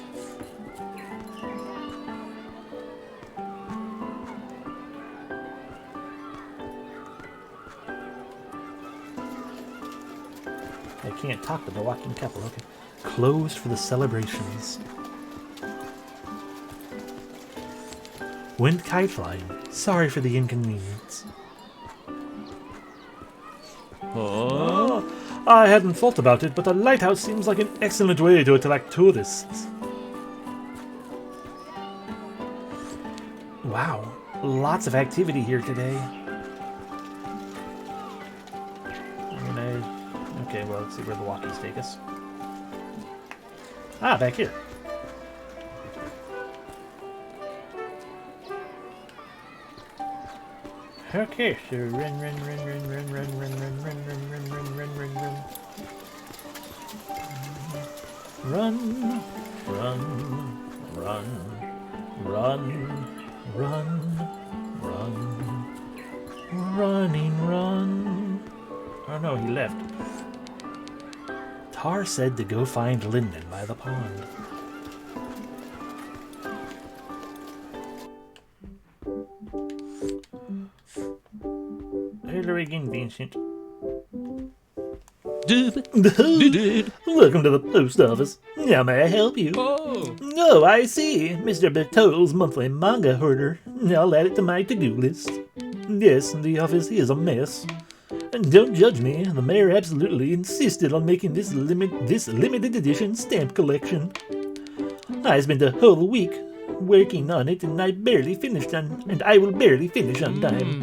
I can't talk to the walking couple. Okay. Closed for the celebrations. Went kite flying. Sorry for the inconvenience. Oh, I hadn't thought about it, but a lighthouse seems like an excellent way to attract tourists. Wow, lots of activity here today. Okay, well, let's see where the walkies take us. Ah, back here. Okay, so run. Run. Oh no, he left. Tar said to go find Linden by the pond. Hello again, Vincent. Welcome to the post office. How may I help you? Oh, I see. Mr. Bertol's monthly manga order. I'll add it to my to-do list. Yes, the office is a mess. And don't judge me, the mayor absolutely insisted on making this limited edition stamp collection. I spent a whole week working on it, and I will barely finish on time.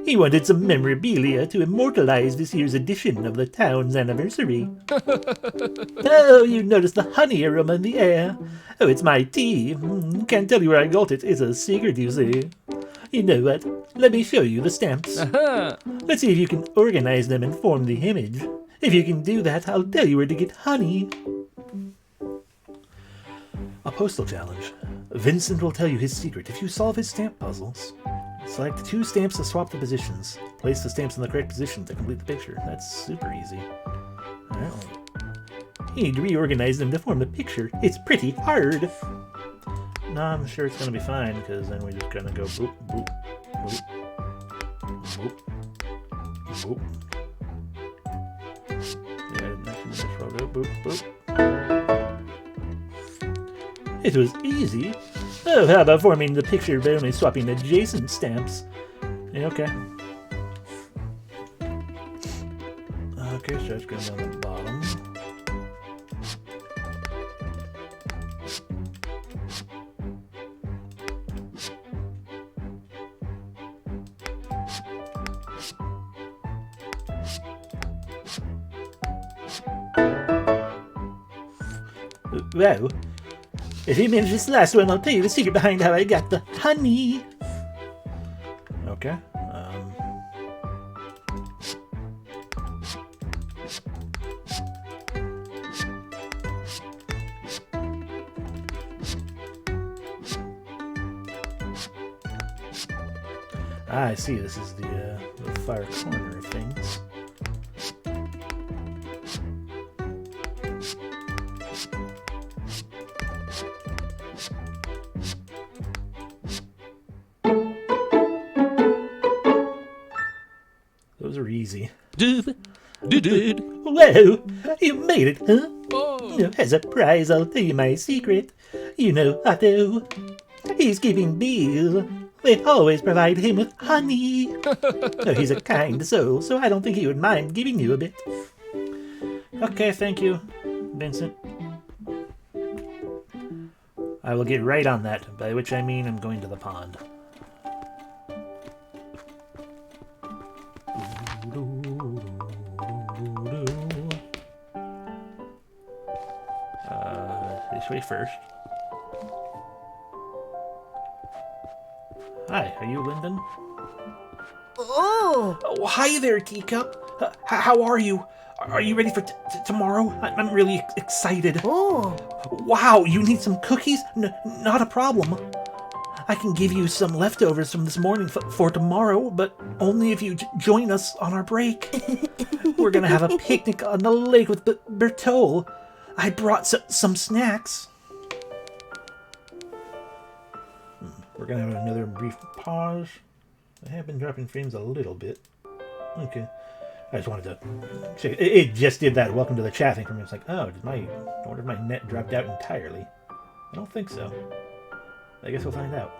He wanted some memorabilia to immortalize this year's edition of the town's anniversary. Oh, you noticed the honey aroma in the air. Oh, it's my tea. Can't tell you where I got it. It's a secret, you see. You know what? Let me show you the stamps. Uh-huh. Let's see if you can organize them and form the image. If you can do that, I'll tell you where to get honey. A postal challenge. Vincent will tell you his secret if you solve his stamp puzzles. Select 2 stamps to swap the positions. Place the stamps in the correct position to complete the picture. That's super easy. Alright. You need to reorganize them to form a picture. It's pretty hard. No, I'm sure it's gonna be fine, because then we're just gonna go boop, boop, boop, boop, boop. Yeah, next one, go boop, boop. It was easy. Oh, how about forming the picture by only swapping adjacent stamps? Yeah, okay. Okay, so it's going down the bottom. Well, if you manage this last one, I'll tell you the secret behind how I got the honey. Okay. I see. This is the far corner of things. Those are easy. Doop. Doop. Whoa! You made it, huh? Oh. As a prize, I'll tell you my secret. You know Otto. He's keeping bees. They always provide him with honey. Oh, he's a kind soul, so I don't think he would mind giving you a bit. Okay, thank you, Vincent. I will get right on that, by which I mean I'm going to the pond. This way first. Hi, are you Lyndon? Oh, Oh, hi there, Teacup. How are you? Are you ready for tomorrow? I'm really excited. oh, Wow, you need some cookies? Not a problem. I can give you some leftovers from this morning for tomorrow, but only if you join us on our break. We're gonna have a picnic on the lake with Bertol. I brought some snacks. We're gonna have another brief pause. I have been dropping frames a little bit. Okay. I just wanted to check. It just did that. Welcome to the chat thing for me. It's like, oh, I wonder if my net dropped out entirely. I don't think so. I guess we'll find out.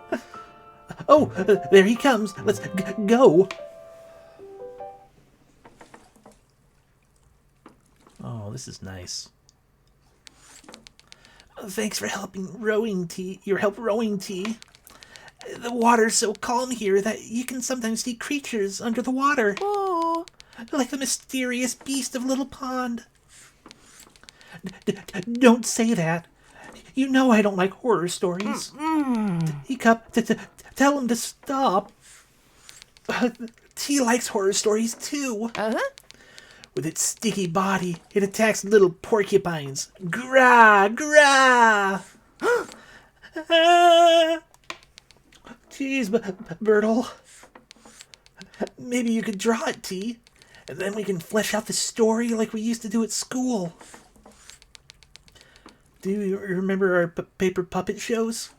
Oh, there he comes. Let's go. Oh, this is nice. Thanks for helping rowing tea. Your help rowing tea. The water's so calm here that you can sometimes see creatures under the water. oh. Like the mysterious beast of Little Pond. Don't say that. You know I don't like horror stories. Teacup, tell him to stop. T likes horror stories too. With its sticky body, it attacks little porcupines. Gra, gra. Jeez, Bertle. Maybe you could draw it, T. And then we can flesh out the story like we used to do at school. Do you remember our paper puppet shows?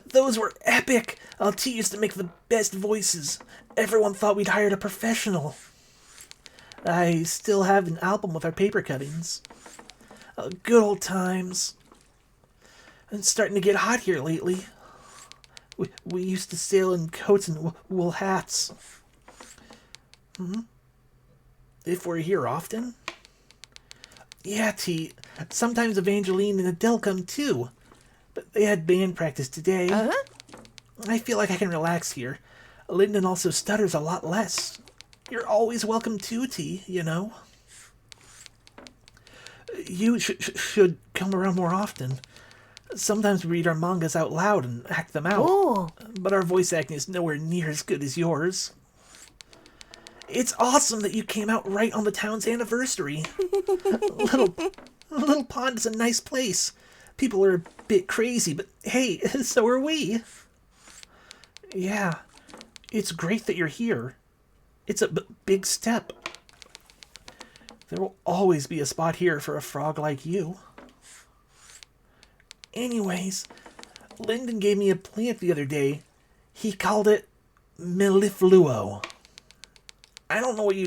Those were epic! T used to make the best voices. Everyone thought we'd hired a professional. I still have an album with our paper cuttings. Good old times. It's starting to get hot here lately. We used to sail in coats and wool hats. If we're here often? Yeah, T. Sometimes Evangeline and Adele come too. But they had band practice today. I feel like I can relax here. Lyndon also stutters a lot less. You're always welcome too, T, you know. You should come around more often. Sometimes we read our mangas out loud and act them out, Oh. but our voice acting is nowhere near as good as yours. It's awesome that you came out right on the town's anniversary. Little Pond is a nice place. People are a bit crazy, but hey, so are we. Yeah, it's great that you're here. It's a big step. There will always be a spot here for a frog like you. Anyways, Lyndon gave me a plant the other day. He called it mellifluo. I don't know what you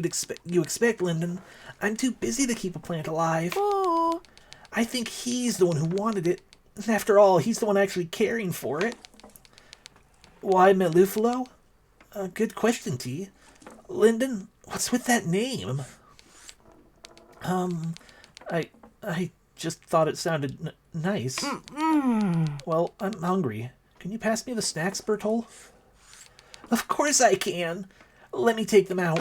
expect, Lyndon. I'm too busy to keep a plant alive. Oh. I think he's the one who wanted it. And after all, he's the one actually caring for it. Why mellifluo? Good question, T. Lyndon, what's with that name? I just thought it sounded nice. Well, I'm hungry. Can you pass me the snacks, Bertol? Of course I can. Let me take them out.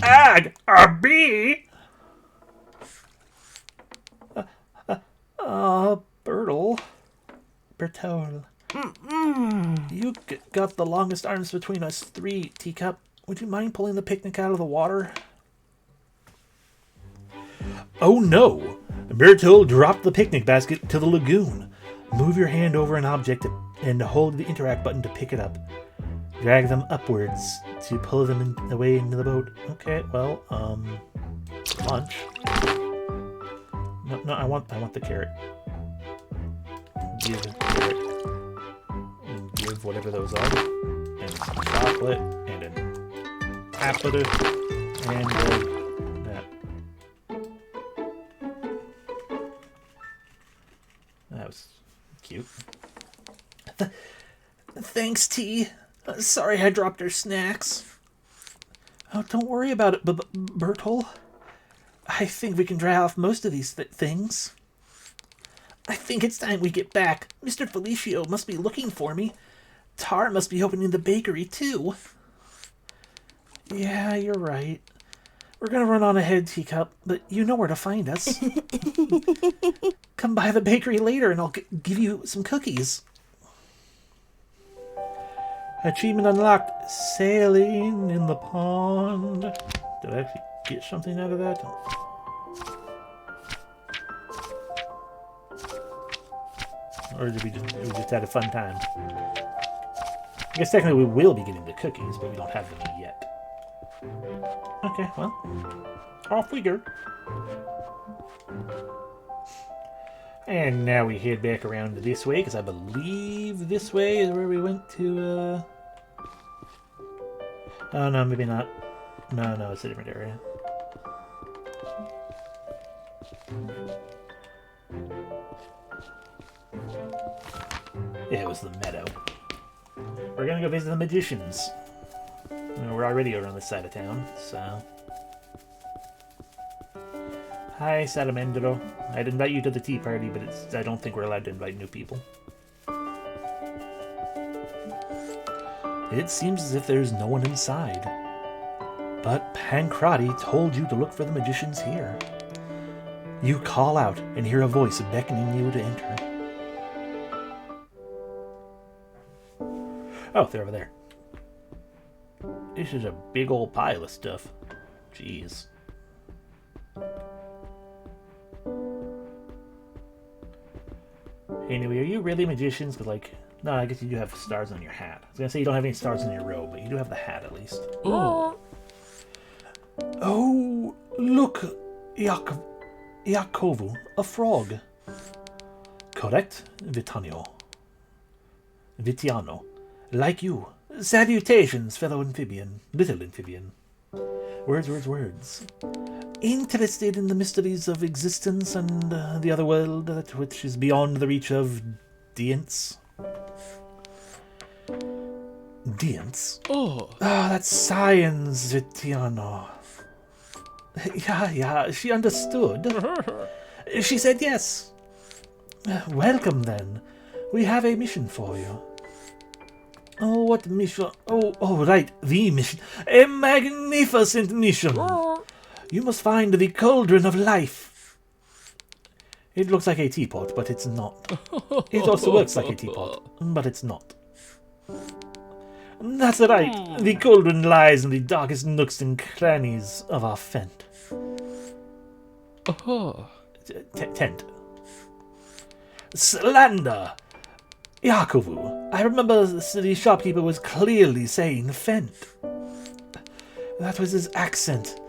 Ag, a bee! Bertol. You got the longest arms between us three, Teacup. Would you mind pulling the picnic out of the water? Oh no! Bertol dropped the picnic basket to the lagoon. Move your hand over an object and hold the interact button to pick it up. Drag them upwards to pull them away into the boat. Okay, well, lunch. No, I want the carrot. Give a carrot. And give whatever those are. And some chocolate. And an apple. And that. That was cute. Thanks, T. Sorry I dropped our snacks. Oh, don't worry about it, Bertol. I think we can dry off most of these things. I think it's time we get back. Mr. Felicio must be looking for me. Tar must be opening the bakery, too. Yeah, you're right. We're gonna run on ahead, Teacup, but you know where to find us. Come by the bakery later and I'll give you some cookies. Achievement unlocked. Sailing in the pond. Did I actually get something out of that? Or did we just had a fun time? I guess technically we will be getting the cookies, but we don't have them yet. Okay, well, off we go. And now we head back around this way, because I believe this way is where we went to, Oh, no, maybe not. No, it's a different area. Yeah, it was the meadow. We're gonna go visit the magicians. We're already over on this side of town, so... Hi, Salamandro. I'd invite you to the tea party, but I don't think we're allowed to invite new people. It seems as if there's no one inside. But Pancrati told you to look for the magicians here. You call out and hear a voice beckoning you to enter. Oh, they're over there. This is a big old pile of stuff. Jeez. Anyway, are you really magicians? Because, like, no, I guess you do have stars on your hat. I was going to say you don't have any stars on your robe, but you do have the hat at least. Oh. Oh, look, Iakovu, a frog. Correct, Vitiano, like you. Salutations, fellow amphibian, little amphibian. Words. Interested in the mysteries of existence and the other world, that which is beyond the reach of Dients? Dients? Oh. Ah, that's science, Vitiano. Yeah, she understood. She said yes. Welcome, then. We have a mission for you. Oh, what mission? Oh, right, the mission. A magnificent mission. You must find the cauldron of life. It looks like a teapot, but it's not. It also looks like a teapot, but it's not. That's right. The cauldron lies in the darkest nooks and crannies of our fent. Tent. Slander! Yakovu, I remember the shopkeeper was clearly saying fent. That was his accent.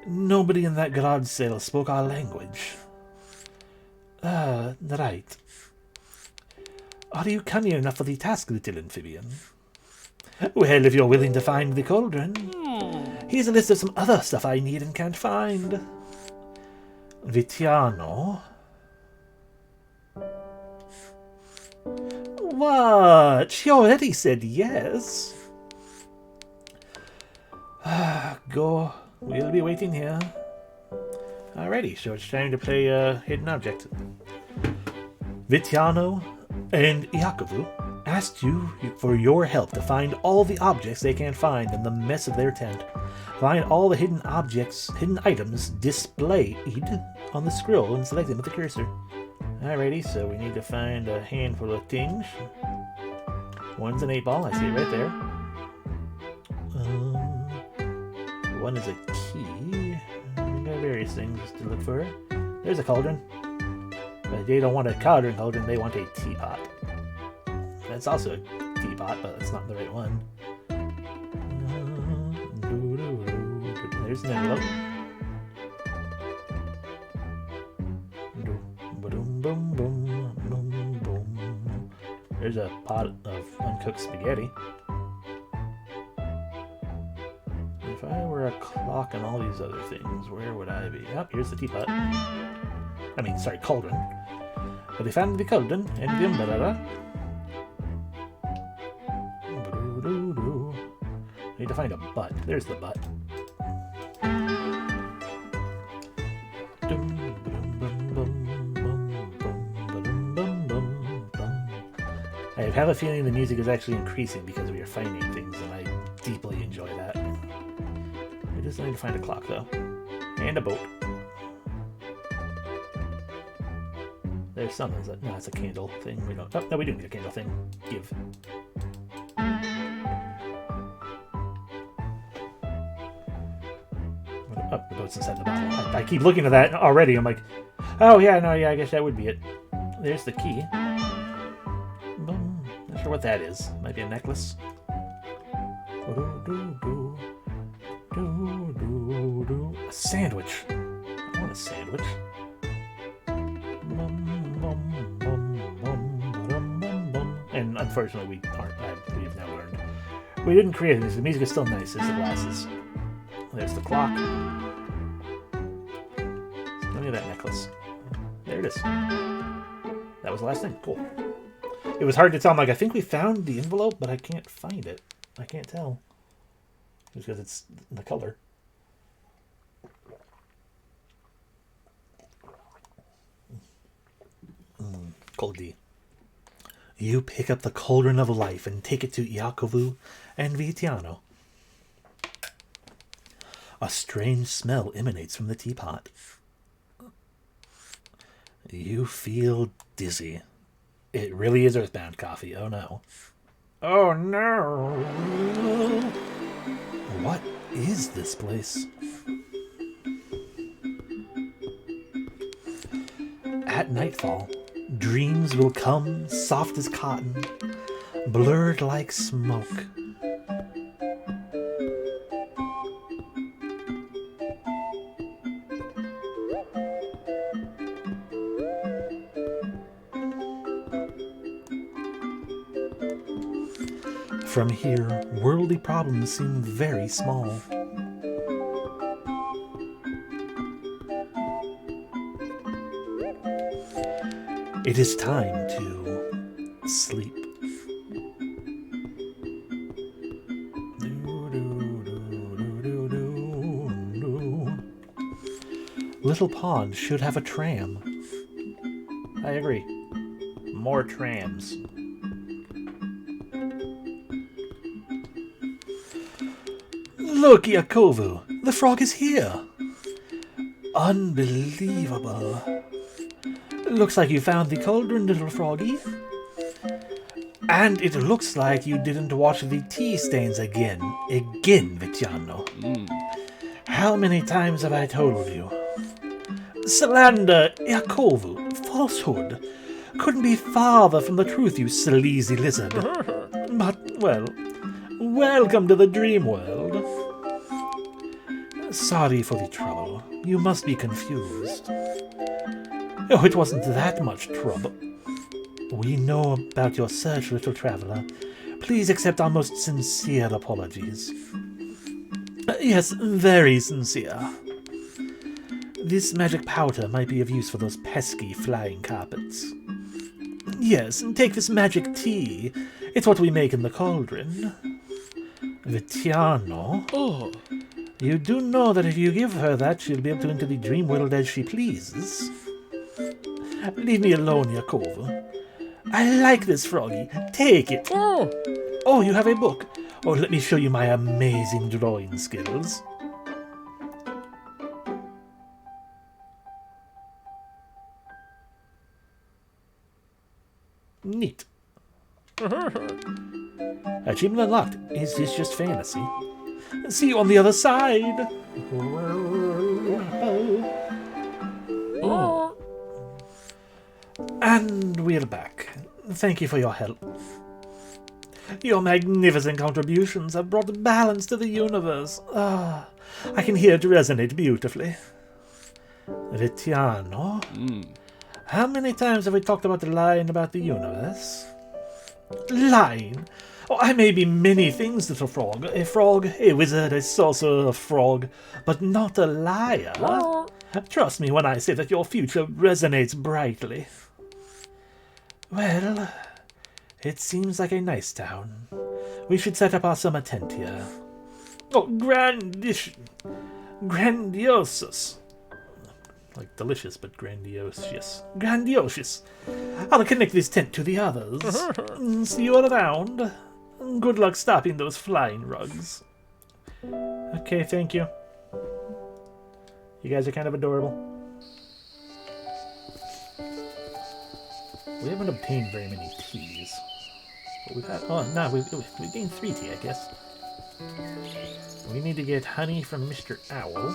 Nobody in that garage sale spoke our language. Right. Are you cunning enough for the task, little amphibian? Well, if you're willing to find the cauldron. Here's a list of some other stuff I need and can't find. Vitiano. What? She already said yes. Go. We'll be waiting here. Alrighty, so it's time to play Hidden Object. Vitiano and Yakovu asked you for your help to find all the objects they can't find in the mess of their tent. Find all the hidden items displayed on the scroll and select them with the cursor. Alrighty, so we need to find a handful of things. One's an 8-ball, I see it right there. One is a key. We've got various things to look for. There's a cauldron. But they don't want a cauldron, they want a teapot. That's also a teapot, but it's not the right one. There's an envelope. There's a pot of uncooked spaghetti. If I were a clock and all these other things, where would I be? Oh, here's the teapot. Cauldron. But they found the cauldron and the umbrella. Need to find a butt. There's the butt. I have a feeling the music is actually increasing because we are finding things, and I deeply enjoy that. We just need to find a clock, though. And a boat. There's some. No, it's a candle thing. We don't. Oh, no, we do need a candle thing. Give. Oh, the boat's inside the bottle. I keep looking at that already. I'm like, oh, yeah, no, yeah, I guess that would be it. There's the key. Not sure what that is. Might be a necklace. A sandwich. I want a sandwich. And unfortunately, we've now learned. We didn't create this. The music is still nice. There's the glasses. There's the clock. Look at that necklace. There it is. That was the last thing. Cool. It was hard to tell. I'm like, I think we found the envelope, but I can't find it. I can't tell. Just because it's the color. Cold D. You pick up the cauldron of life and take it to Yakovu and Vitiano. A strange smell emanates from the teapot. You feel dizzy. It really is earthbound coffee. Oh no. Oh no. What is this place? At nightfall, dreams will come soft as cotton, blurred like smoke. From here, worldly problems seem very small. It is time to sleep. Little Pond should have a tram. I agree. More trams. Look, Yakovu! The frog is here! Unbelievable! Looks like you found the cauldron, little froggy. And it looks like you didn't wash the tea stains again. Again, Vitiano. How many times have I told you? Slander, Yakovu, falsehood. Couldn't be farther from the truth, you sleazy lizard. But, well, welcome to the dream world. Sorry for the trouble. You must be confused. Oh, it wasn't that much trouble. We know about your search, little traveler. Please accept our most sincere apologies. Yes, very sincere. This magic powder might be of use for those pesky flying carpets. Yes, and take this magic tea. It's what we make in the cauldron. Vitiano. Oh. You do know that if you give her that, she'll be able to enter the dream world as she pleases. Leave me alone, Yakova. I like this, Froggy. Take it. Oh, you have a book. Oh, let me show you my amazing drawing skills. Neat. Achievement unlocked. Is this just fantasy? See you on the other side. Oh. And we're back. Thank you for your help. Your magnificent contributions have brought balance to the universe. Ah, I can hear it resonate beautifully. Vitiano, how many times have we talked about lying about the universe? Lying? Oh, I may be many things, little frog. A frog, a wizard, a sorcerer, a frog, but not a liar. Trust me when I say that your future resonates brightly. Well, it seems like a nice town. We should set up our summer tent here. Oh, grandiosus. Like delicious, but grandiose. Grandiose. I'll connect this tent to the others. See you all around. Good luck stopping those flying rugs. Okay, thank you. You guys are kind of adorable. We haven't obtained very many teas. But we've had... Oh, no, we've gained 3 tea, I guess. We need to get honey from Mr. Owl.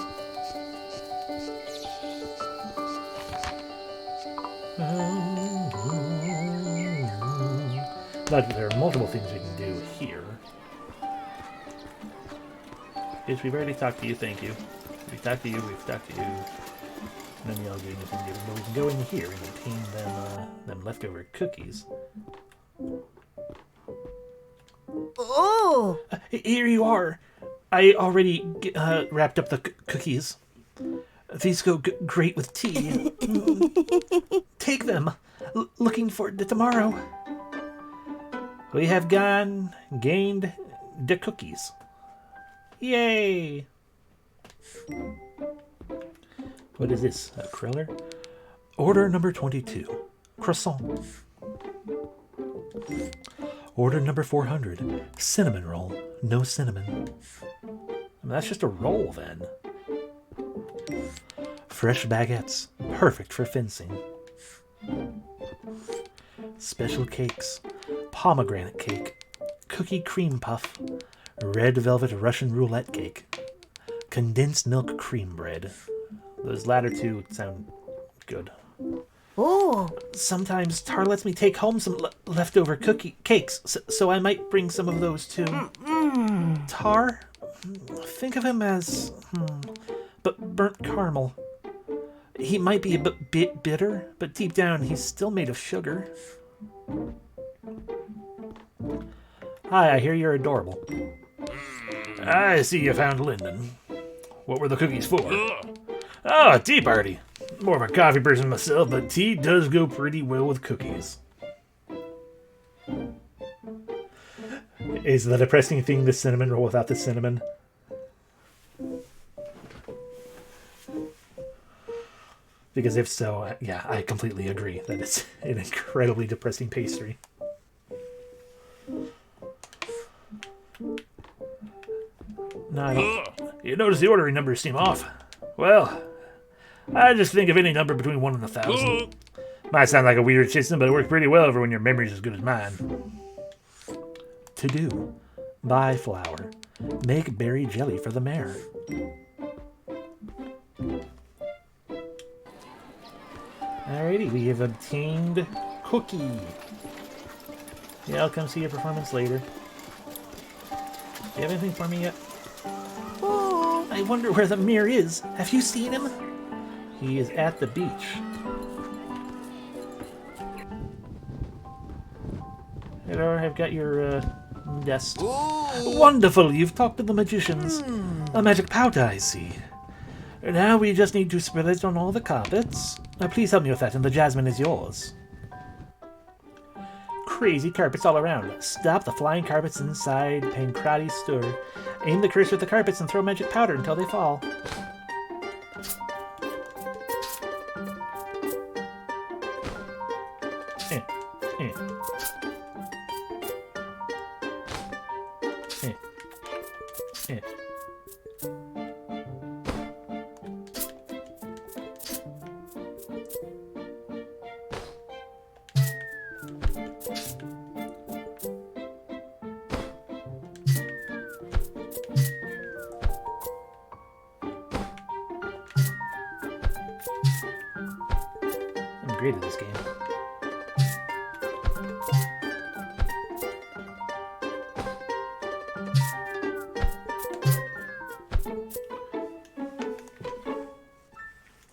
But there are multiple things we can do here. Bitch, we've already talked to you, thank you. We've talked to you, we've talked to you. None of y'all getting anything given, but we can go in here and obtain them leftover cookies. Oh! Here you are! I already wrapped up the cookies. These go great with tea. Take them. Looking forward to tomorrow. We have gained the cookies. Yay! What is this? A cruller? Order number 22. Croissant. Order number 400. Cinnamon roll. No cinnamon. I mean, that's just a roll then. Fresh baguettes. Perfect for fencing. Special cakes. Pomegranate cake. Cookie cream puff. Red velvet Russian roulette cake. Condensed milk cream bread. Those latter two sound good. Oh! Sometimes Tar lets me take home some leftover cakes, so I might bring some of those too. Tar? Think of him as... but burnt caramel. He might be a bit bitter, but deep down he's still made of sugar. Hi, I hear you're adorable. I see you found Lyndon. What were the cookies for? Oh, a tea party. More of a coffee person myself, but tea does go pretty well with cookies. Is the depressing thing the cinnamon roll without the cinnamon? Because if so, yeah, I completely agree that it's an incredibly depressing pastry. No, I don't. You notice the ordering numbers seem off. Well, I just think of any number between 1 and 1,000. Might sound like a weird system, but it works pretty well for when your memory's as good as mine. To do. Buy flour. Make berry jelly for the mare. Alrighty, we have obtained cookie. Yeah, I'll come see your performance later. Do you have anything for me yet? Oh, I wonder where the mirror is. Have you seen him? He is at the beach. Hello, I've got your nest. Wonderful, you've talked to the magicians. A magic powder, I see. Now we just need to spread it on all the carpets. Please help me with that, and the jasmine is yours. Crazy carpets all around. Stop the flying carpets inside Pancrati's store. Aim the cursor at the carpets and throw magic powder until they fall. Eh, eh. Eh, eh. I'm great at this game.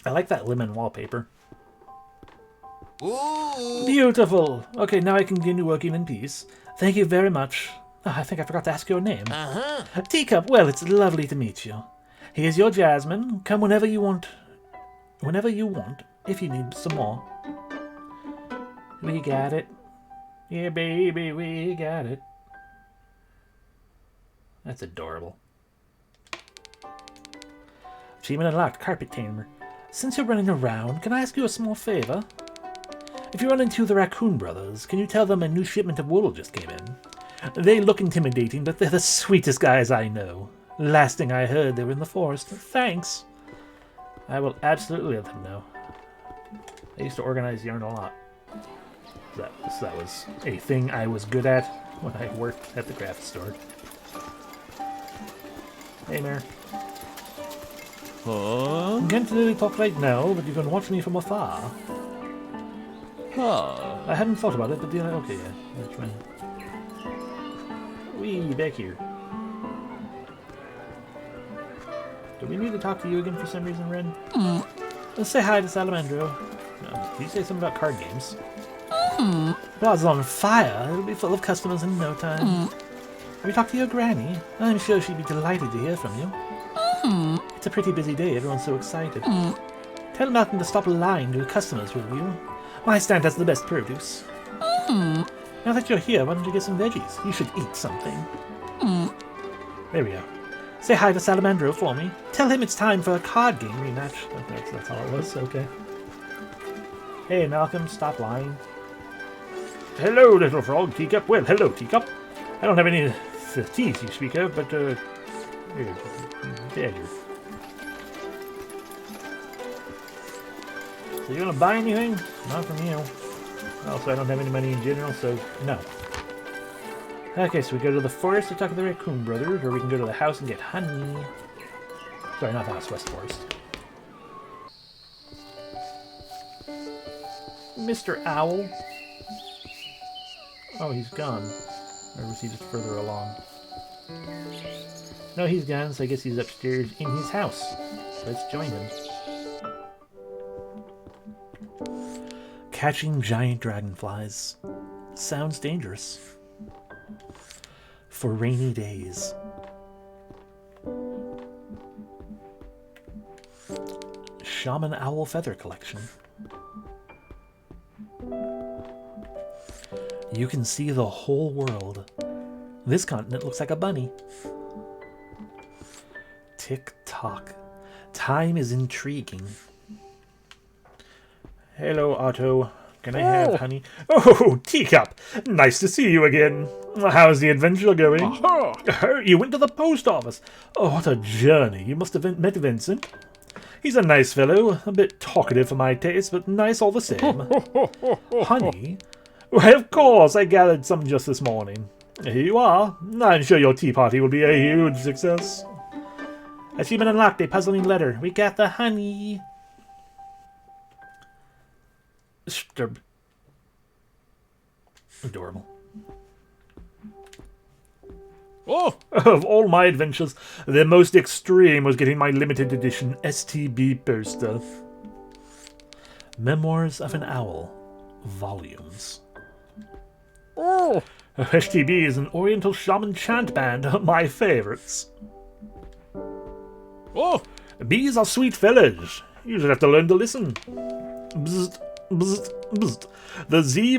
I like that lemon wallpaper. Ooh. Beautiful. Okay, now I can continue working in peace. Thank you very much. Oh, I think I forgot to ask your name. Teacup, well, it's lovely to meet you. Here's your jasmine. Come whenever you want. Whenever you want, if you need some more. We got it. Yeah, baby, we got it. That's adorable. Achievement unlocked, carpet tamer. Since you're running around, can I ask you a small favor? If you run into the Raccoon Brothers, can you tell them a new shipment of wool just came in? They look intimidating, but they're the sweetest guys I know. Last thing I heard, they were in the forest. Thanks. I will absolutely let them know. I used to organize yarn a lot. So that was a thing I was good at when I worked at the craft store. Hey, Mare. Huh? I can't really talk right now, but you can watch me from afar. Huh? I hadn't thought about it, but yeah, okay, yeah. That's fine. Wee, back here. Do we need to talk to you again for some reason, Ren? Let's say hi to Salamandro. No, did you say something about card games? Plaza's on fire. It'll be full of customers in no time. Have you talked to your granny? I'm sure she'd be delighted to hear from you. It's a pretty busy day. Everyone's so excited. Tell Malcolm to stop lying to customers, will you? My stand has the best produce. Now that you're here, why don't you get some veggies? You should eat something. There we go. Say hi to Salamandro for me. Tell him it's time for a card game rematch. That's all it was, okay. Hey, Malcolm, stop lying. Hello, little frog, Teacup. Well, hello, Teacup. I don't have any teeth you speak of, but, here, Dagger. So you gonna buy anything? Not from you. Also, I don't have any money in general, so no. Okay, so we go to the forest to talk to the Raccoon Brothers, or we can go to the house and get honey. Sorry, not the house, West Forest. Mr. Owl. Oh, he's gone. Or was he just further along? No, he's gone, so I guess he's upstairs in his house. Let's join him. Catching giant dragonflies. Sounds dangerous. For rainy days. Shaman Owl Feather Collection. You can see the whole world. This continent looks like a bunny. Tick-tock. Time is intriguing. Hello, Otto. Can I have honey? Oh, Teacup! Nice to see you again. How's the adventure going? You went to the post office. Oh, what a journey. You must have met Vincent. He's a nice fellow, a bit talkative for my taste, but nice all the same. Honey? Why, of course, I gathered some just this morning. Here you are. I'm sure your tea party will be a huge success. Achievement unlocked, a puzzling letter. We got the honey. Adorable. Oh! Of all my adventures, the most extreme was getting my limited edition STB poster. Memoirs of an Owl. Volumes. Oh! STB is an Oriental Shaman chant band, my favorites. Oh! Bees are sweet fellows. You just have to learn to listen. Bzzzt, bzzzt, bzzzt. The Z's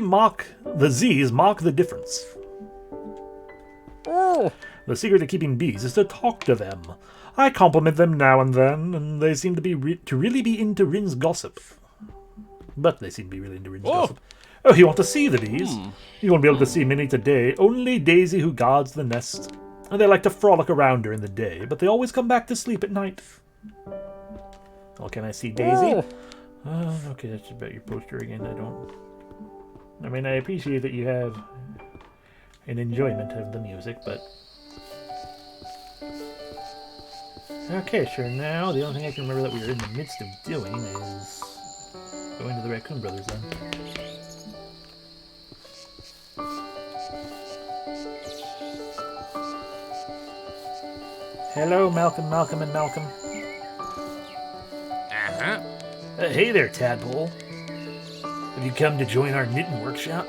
mark the difference. Oh! The secret to keeping bees is to talk to them. I compliment them now and then, and they seem to be really be into Rin's gossip. But they seem to be really into Rin's gossip. Oh, you want to see the bees? You won't be able to see many today. Only Daisy, who guards the nest. And they like to frolic around during the day, but they always come back to sleep at night. Oh, can I see Daisy? Okay, that's about your poster again. I mean, I appreciate that you have an enjoyment of the music, but... Okay, sure, now the only thing I can remember that we were in the midst of doing is going to the Raccoon Brothers then. Hello, Malcolm, and Malcolm. Uh-huh. Hey there, Tadpole. Have you come to join our knitting workshop?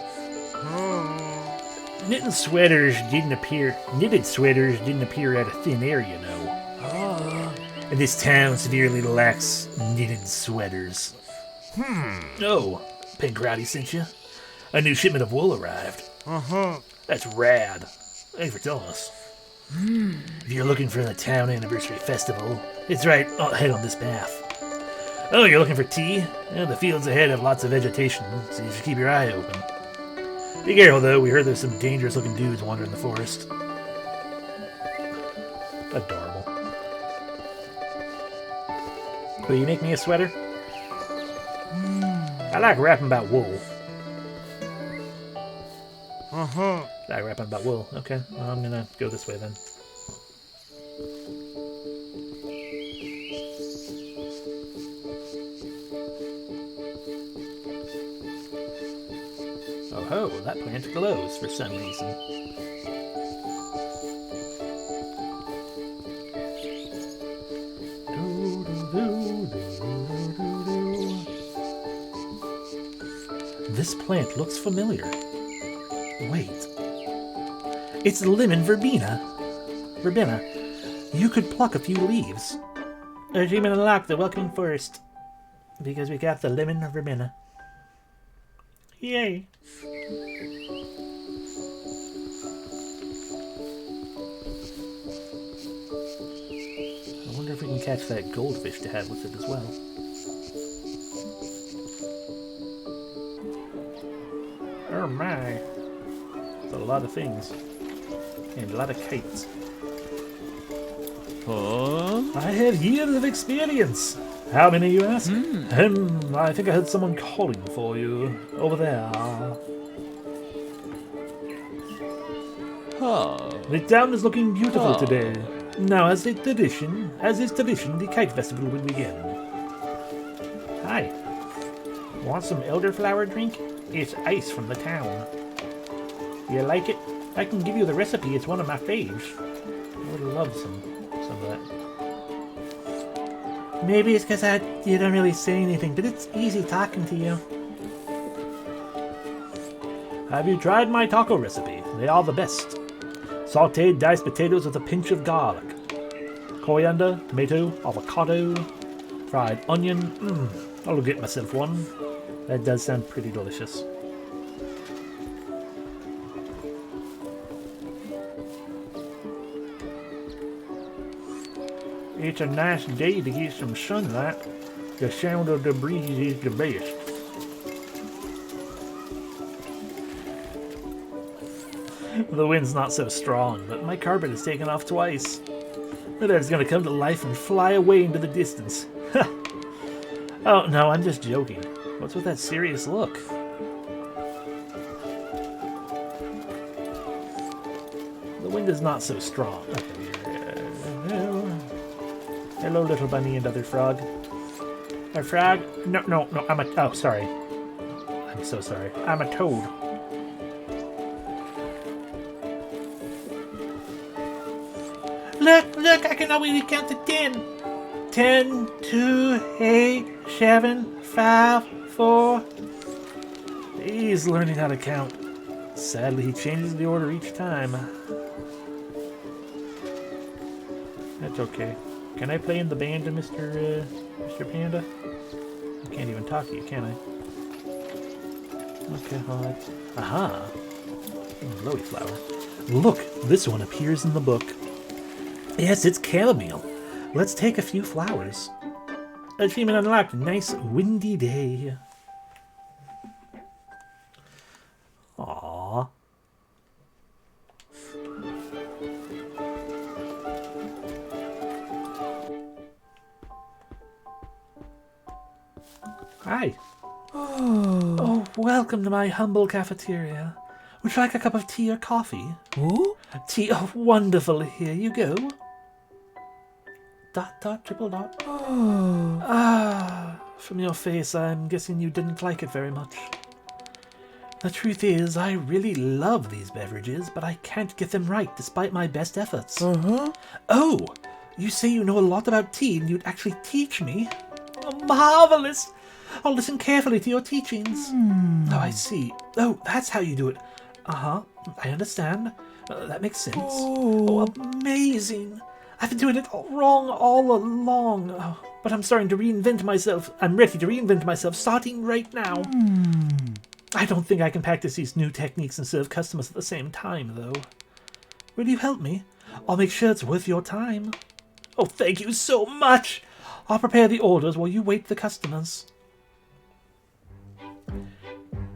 Knitted sweaters didn't appear out of thin air, you know. And this town severely lacks knitted sweaters. Oh, Pengrowdy sent you? A new shipment of wool arrived. That's rad. Thanks for telling us. If you're looking for the town anniversary festival, it's right ahead on this path. Oh, you're looking for tea? Well, the fields ahead have lots of vegetation, so you should keep your eye open. Be careful, though. We heard there's some dangerous-looking dudes wandering the forest. Adorable. Will you make me a sweater? I like rapping about wool. I like rapping about wool. Okay, well, I'm gonna go this way then. Oh ho, that plant glows for some reason. This plant looks familiar. Wait. It's lemon verbena. You could pluck a few leaves. Achievement unlocked, the welcoming forest. Because we got the lemon verbena. Yay. I wonder if we can catch that goldfish to have with it as well. Oh my. That's a lot of things. And a lot of kites. I have years of experience. How many, you ask? I think I heard someone calling for you. Over there. The town is looking beautiful today. Now, as is tradition, the kite festival will begin. Hi. Want some elderflower drink? It's ice from the town. You like it? I can give you the recipe. It's one of my faves. I would love some of that. Maybe it's because you don't really say anything, but it's easy talking to you. Have you tried my taco recipe? They are the best. Sauteed diced potatoes with a pinch of garlic. Coriander, tomato, avocado, fried onion. I'll get myself one. That does sound pretty delicious. It's a nice day to get some sunlight. The sound of the breeze is the best. The wind's not so strong, but my carpet has taken off twice. that it's gonna come to life and fly away into the distance. Oh, no, I'm just joking. What's with that serious look? The wind is not so strong. Hello, little bunny and other frog. A frog? No, I'm a... Oh, sorry. I'm so sorry. I'm a toad. Look, I can already count to 10. 10, 2, 8, 7, 5, 4. He's learning how to count. Sadly, he changes the order each time. That's okay. Can I play in the band, Mr. Panda? I can't even talk to you, can I? Okay, alright. Aha! Lowy flower. Look, this one appears in the book. Yes, it's chamomile. Let's take a few flowers. Achievement unlocked. Nice windy day. Aww. Hi. Oh, welcome to my humble cafeteria. Would you like a cup of tea or coffee? Ooh? Tea, oh, wonderful. Here you go. ... triple dot. Ah, from your face, I'm guessing you didn't like it very much. The truth is, I really love these beverages, but I can't get them right despite my best efforts. Oh, you say you know a lot about tea and you'd actually teach me? Oh, marvelous! I'll listen carefully to your teachings. Oh, I see. Oh, that's how you do it. Uh-huh, I understand. That makes sense. Oh, amazing! I've been doing it all wrong all along. Oh, but I'm starting to reinvent myself. I'm ready to reinvent myself starting right now. I don't think I can practice these new techniques and serve customers at the same time, though. Will you help me? I'll make sure it's worth your time. Oh, thank you so much! I'll prepare the orders while you wait the customers.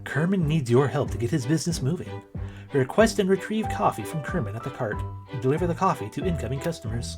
Kerman needs your help to get his business moving. Request and retrieve coffee from Kerman at the cart. Deliver the coffee to incoming customers.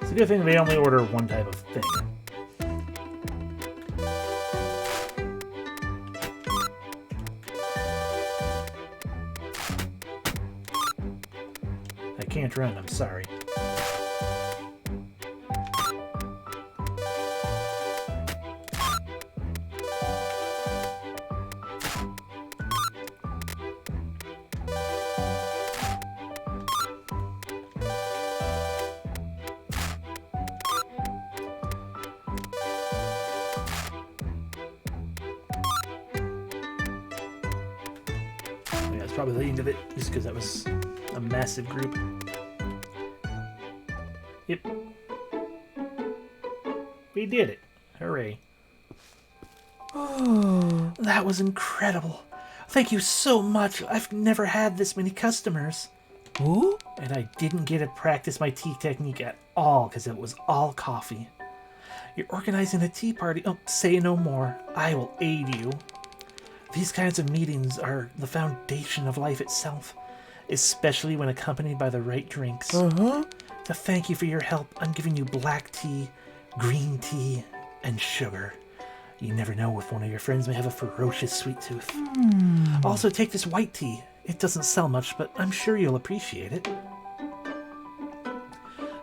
It's a good thing they only order one type of thing. I can't run, I'm sorry. Yeah, it's probably the end of it, just because that was a massive group. Yep. We did it. Hooray. Oh, that was incredible. Thank you so much. I've never had this many customers. Ooh? And I didn't get to practice my tea technique at all because it was all coffee. You're organizing a tea party. Oh, say no more. I will aid you. These kinds of meetings are the foundation of life itself, especially when accompanied by the right drinks. To thank you for your help, I'm giving you black tea green tea, and sugar. You never know if one of your friends may have a ferocious sweet tooth. Also, take this white tea. It doesn't sell much, but I'm sure you'll appreciate it.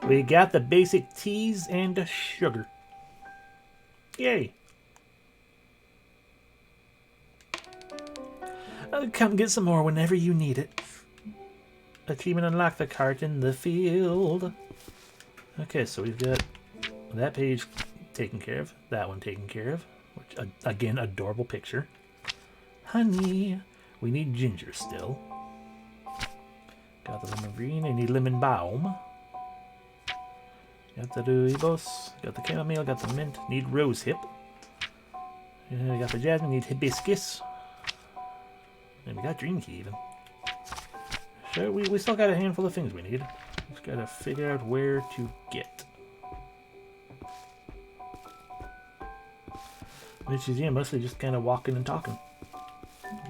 We got the basic teas and the sugar. Yay. Come get some more whenever you need it. Achievement unlock the cart in the field. Okay, so we've got that page taken care of. That one taken care of. Which, again, adorable picture. Honey. We need ginger still. Got the lemon green. I need lemon balm. Got the rooibos. Got the chamomile. Got the mint. Need rose hip. We got the jasmine. Need hibiscus. And we got dream key even. So we still got a handful of things we need. Just gotta figure out where to get. Which is, yeah, mostly just kind of walking and talking.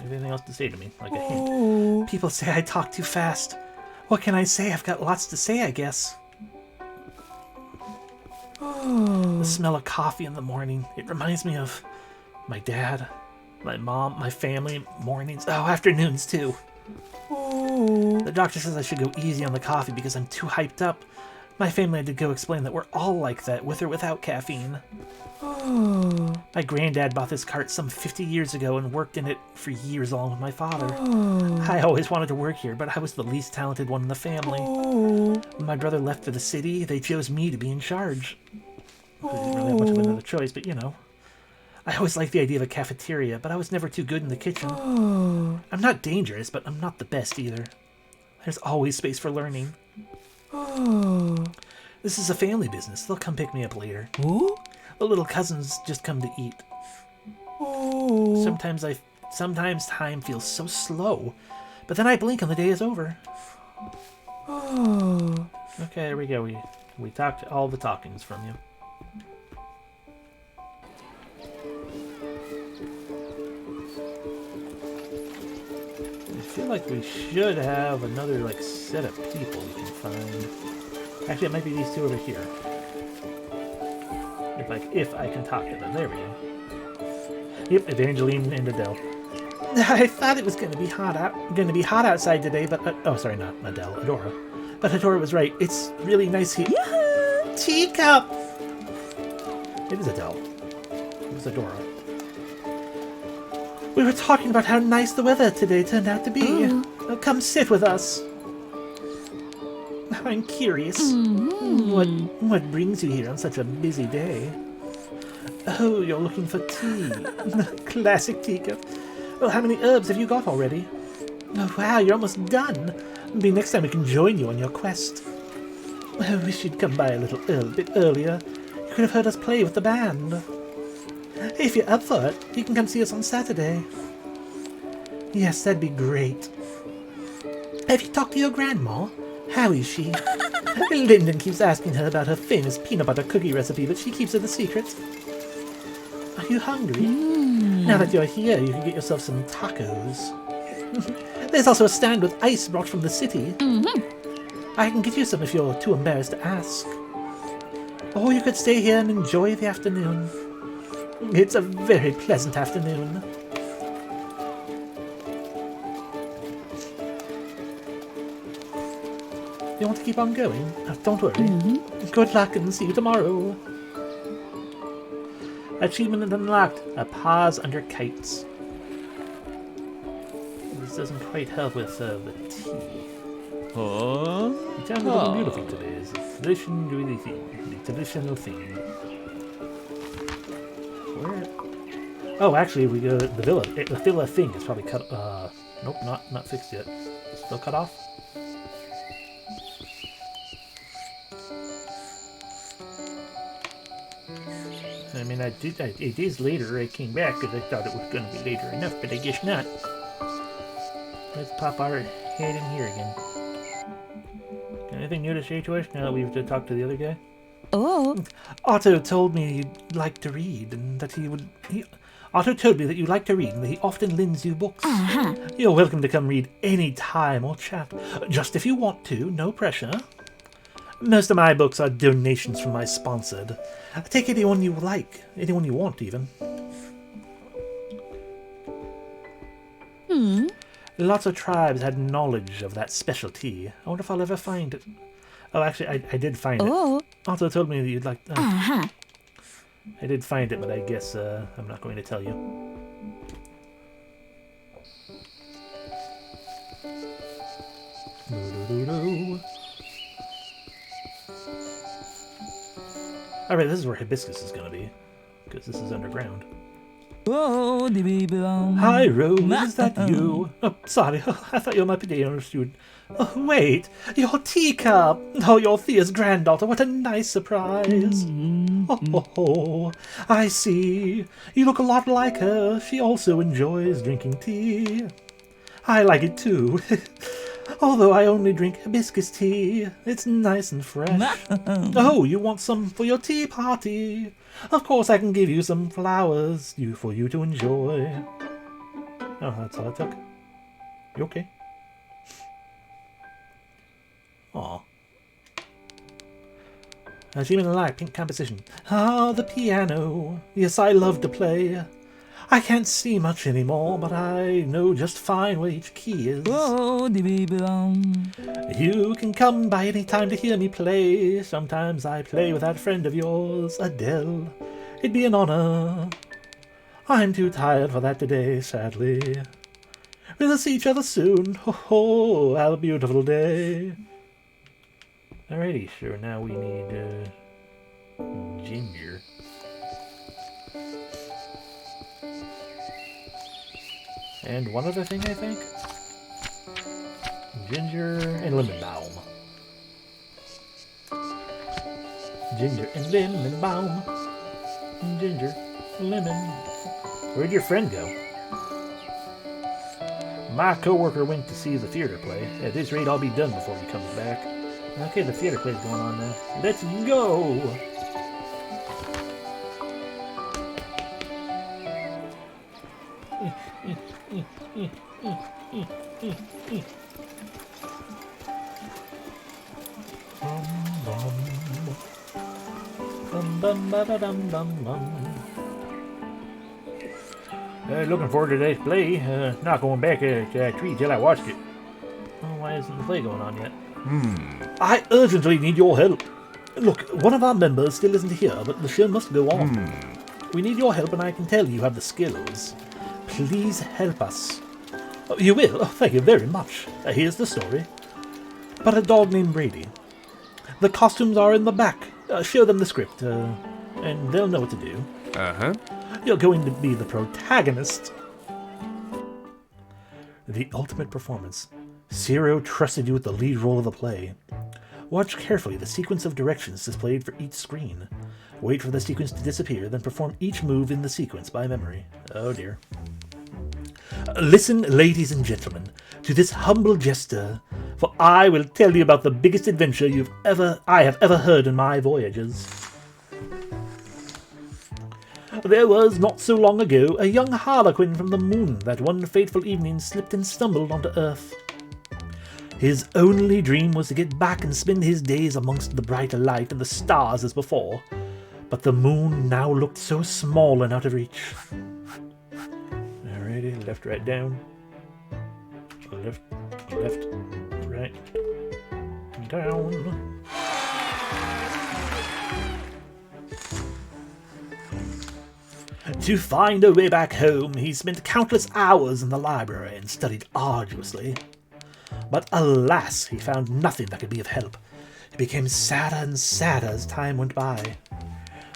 Anything else to say to me? Like a hint. People say I talk too fast. What can I say? I've got lots to say, I guess. The smell of coffee in the morning. It reminds me of my dad, my mom, my family, mornings. Oh, afternoons too. The doctor says I should go easy on the coffee because I'm too hyped up. My family had to go explain that we're all like that, with or without caffeine. My granddad bought this cart some 50 years ago and worked in it for years along with my father. I always wanted to work here, but I was the least talented one in the family. When my brother left for the city, they chose me to be in charge. I didn't really have much of another choice, but you know. I always liked the idea of a cafeteria, but I was never too good in the kitchen. I'm not dangerous, but I'm not the best either. There's always space for learning. This is a family business. They'll come pick me up later. The little cousins just come to eat. Sometimes time feels so slow, but then I blink and the day is over. Okay, there we go. We talked all the talkings from you. I feel like we should have another set of people we can find. Actually, it might be these two over here. If I can talk to them. There we go. Yep, Evangeline and Adele. I thought it was going to be hot outside today, but oh, sorry, not Adele, Adora. But Adora was right. It's really nice here. Teacup. It is Adele. It was Adora. We were talking about how nice the weather today turned out to be. Come sit with us. I'm curious. What brings you here on such a busy day? Oh, you're looking for tea. Classic Teacup. Well, how many herbs have you got already? Oh, wow, you're almost done. Maybe next time we can join you on your quest. I wish you'd come by a bit earlier. You could have heard us play with the band. If you're up for it, you can come see us on Saturday. Yes, that'd be great. Have you talked to your grandma? How is she? Lyndon keeps asking her about her famous peanut butter cookie recipe, but she keeps it a secret. Are you hungry? Now that you're here, you can get yourself some tacos. There's also a stand with ice brought from the city. I can get you some if you're too embarrassed to ask. Or you could stay here and enjoy the afternoon. It's a very pleasant afternoon. You want to keep on going? Don't worry. Good luck and see you tomorrow. Achievement unlocked. A pause under kites. This doesn't quite help with the tea. The town is looking beautiful today. It's a traditional thing. The traditional thing. Where? Oh, actually, we go to the villa. The villa thing is probably cut. Nope, not fixed yet. Still cut off. I mean, it is later. I came back because I thought it was going to be later enough, but I guess not. Let's pop our head in here again. Anything new to say to us now that we've talked to the other guy? Otto told me you'd like to read, and that Otto told me that you like to read, and that he often lends you books. You're welcome to come read any time or chat, just if you want to, no pressure. Most of my books are donations from my sponsored. Take anyone you like, anyone you want, even. Lots of tribes had knowledge of that specialty. I wonder if I'll ever find it. Oh, actually, I did find it. Also told me that you'd like... I did find it, but I guess I'm not going to tell you. Alright, this is where Hibiscus is going to be. Because this is underground. Hi, Rose, is that you? Oh, sorry, I thought you were my potato student. Oh, wait, your Teacup! Oh, your Thea's granddaughter, what a nice surprise! Oh, I see. You look a lot like her. She also enjoys drinking tea. I like it too. Although I only drink hibiscus tea. It's nice and fresh. Oh, you want some for your tea party? Of course I can give you some flowers for you to enjoy. Oh, that's all I took. You okay? Aw. Achievement in light, pink composition. Ah, the piano. Yes, I love to play. I can't see much anymore, but I know just fine where each key is. You can come by any time to hear me play. Sometimes I play with that friend of yours, Adele. It'd be an honor. I'm too tired for that today, sadly. We'll see each other soon. Ho ho, have a beautiful day. Alrighty, sure, now we need, ginger. And one other thing, I think? Ginger and lemon balm. Ginger and lemon balm. Ginger, lemon. Where'd your friend go? My coworker went to see the theater play. At this rate, I'll be done before he comes back. Okay, the theater play's going on now. Let's go! Looking forward to today's play. Not going back to that tree till I watched it. Oh, why isn't the play going on yet? I urgently need your help. Look, one of our members still isn't here, but the show must go on. We need your help, and I can tell you have the skills. Please help us. Oh, you will? Oh, thank you very much. Here's the story. About a dog named Brady. The costumes are in the back. Show them the script, and they'll know what to do. Uh-huh. You're going to be the protagonist. The ultimate performance. Zero trusted you with the lead role of the play. Watch carefully the sequence of directions displayed for each screen. Wait for the sequence to disappear, then perform each move in the sequence by memory. Oh dear. Listen, ladies and gentlemen, to this humble jester, for I will tell you about the biggest adventure I have ever heard in my voyages. There was, not so long ago, a young harlequin from the moon that one fateful evening slipped and stumbled onto Earth. His only dream was to get back and spend his days amongst the brighter light and the stars as before, but the moon now looked so small and out of reach. Alrighty, left, right, down. Left, right, down. To find a way back home, he spent countless hours in the library and studied arduously. But alas, he found nothing that could be of help. He became sadder and sadder as time went by.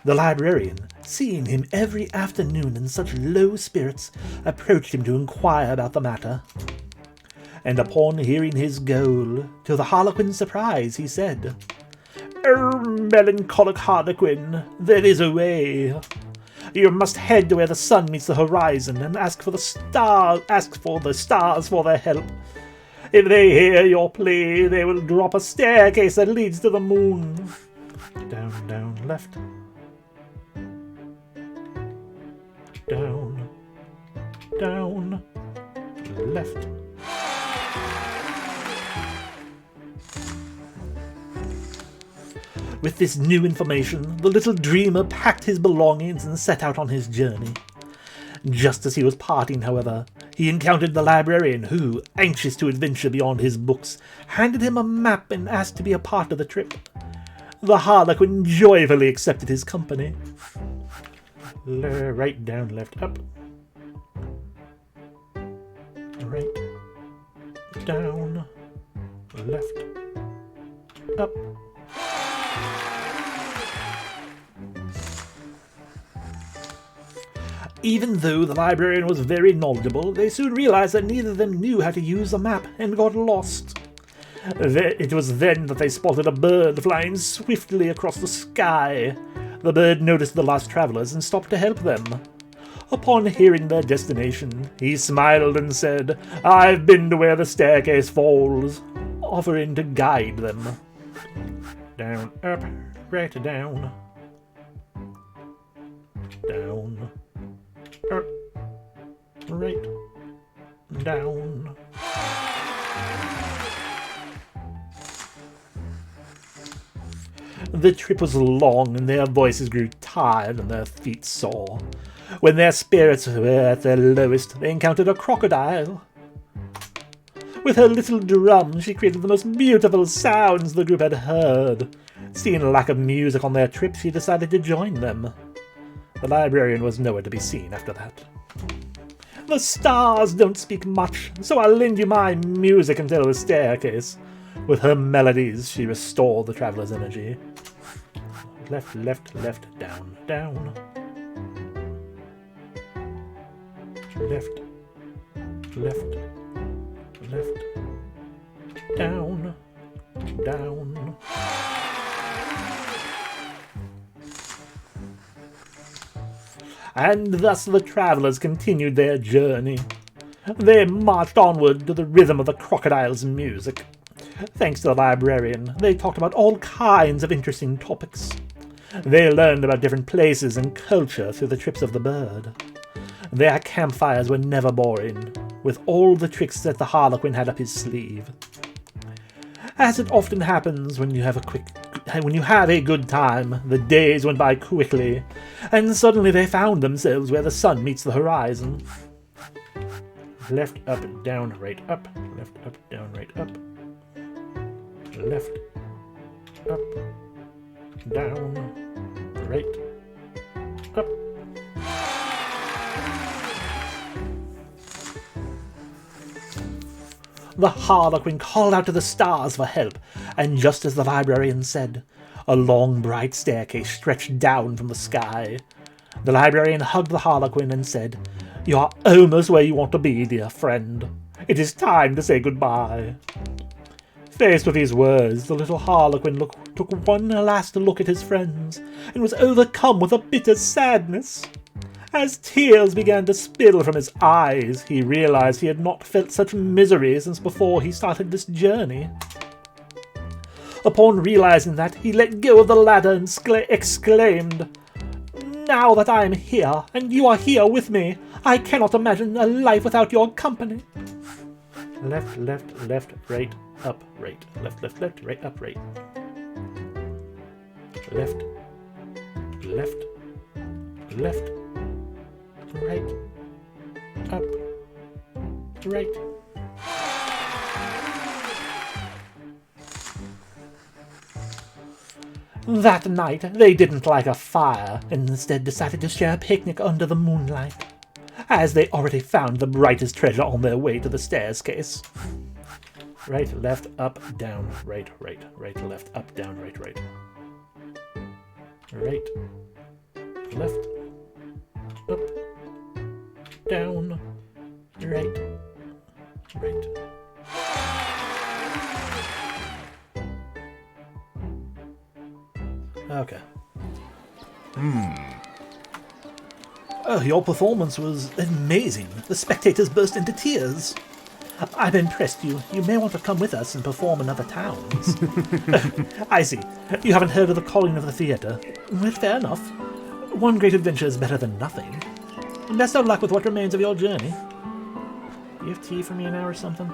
The librarian, seeing him every afternoon in such low spirits, approached him to inquire about the matter. And upon hearing his goal, to the harlequin's surprise, he said, "Oh, melancholic harlequin, there is a way. You must head to where the sun meets the horizon and ask for the stars for their help. If they hear your plea, they will drop a staircase that leads to the moon. Down, down, left. Down, down, left." With this new information, the little dreamer packed his belongings and set out on his journey. Just as he was parting, however, he encountered the librarian who, anxious to adventure beyond his books, handed him a map and asked to be a part of the trip. The Harlequin joyfully accepted his company. Right, down, left, up. Right, down, left, up. Even though the librarian was very knowledgeable, they soon realized that neither of them knew how to use the map and got lost. It was then that they spotted a bird flying swiftly across the sky. The bird noticed the lost travelers and stopped to help them. Upon hearing their destination, he smiled and said, "I've been to where the staircase falls," offering to guide them. Down, up, right, down. Down, up, right, down. The trip was long, and their voices grew tired and their feet sore. When their spirits were at their lowest, they encountered a crocodile. With her little drum, she created the most beautiful sounds the group had heard. Seeing a lack of music on their trip, she decided to join them. The librarian was nowhere to be seen after that. "The stars don't speak much, so I'll lend you my music until the staircase." With her melodies, she restored the traveler's energy. Left, left, left, down, down. Left, left, left, down, down. And thus the travellers continued their journey. They marched onward to the rhythm of the crocodile's music. Thanks to the librarian, they talked about all kinds of interesting topics. They learned about different places and culture through the trips of the bird. Their campfires were never boring, with all the tricks that the Harlequin had up his sleeve. As it often happens when you have a good time, the days went by quickly, and suddenly they found themselves where the sun meets the horizon. Left, up, down, right, up. Left, up, down, right, up. Left, up, down, right, up. The Harlequin called out to the stars for help, and just as the librarian said, a long bright staircase stretched down from the sky. The librarian hugged the Harlequin and said, "You are almost where you want to be, dear friend. It is time to say goodbye." Faced with these words, the little Harlequin took one last look at his friends, and was overcome with a bitter sadness. As tears began to spill from his eyes, he realized he had not felt such misery since before he started this journey. Upon realizing that, he let go of the ladder and exclaimed, "Now that I am here, and you are here with me, I cannot imagine a life without your company." Left, left, left, right, up, right. Left, left, left, right, up, right. Left, left, left, right, up, right. That night, they didn't light a fire, and instead decided to share a picnic under the moonlight, as they already found the brightest treasure on their way to the staircase. Right, left, up, down, right, right, right, left, up, down, right, right. Right, left, up, down, right, right. Okay. Your performance was amazing. The spectators burst into tears. I've impressed you. You may want to come with us and perform in other towns. I see. You haven't heard of the calling of the theatre. Well, fair enough. One great adventure is better than nothing. Best of luck with what remains of your journey. Do you have tea for me now or something?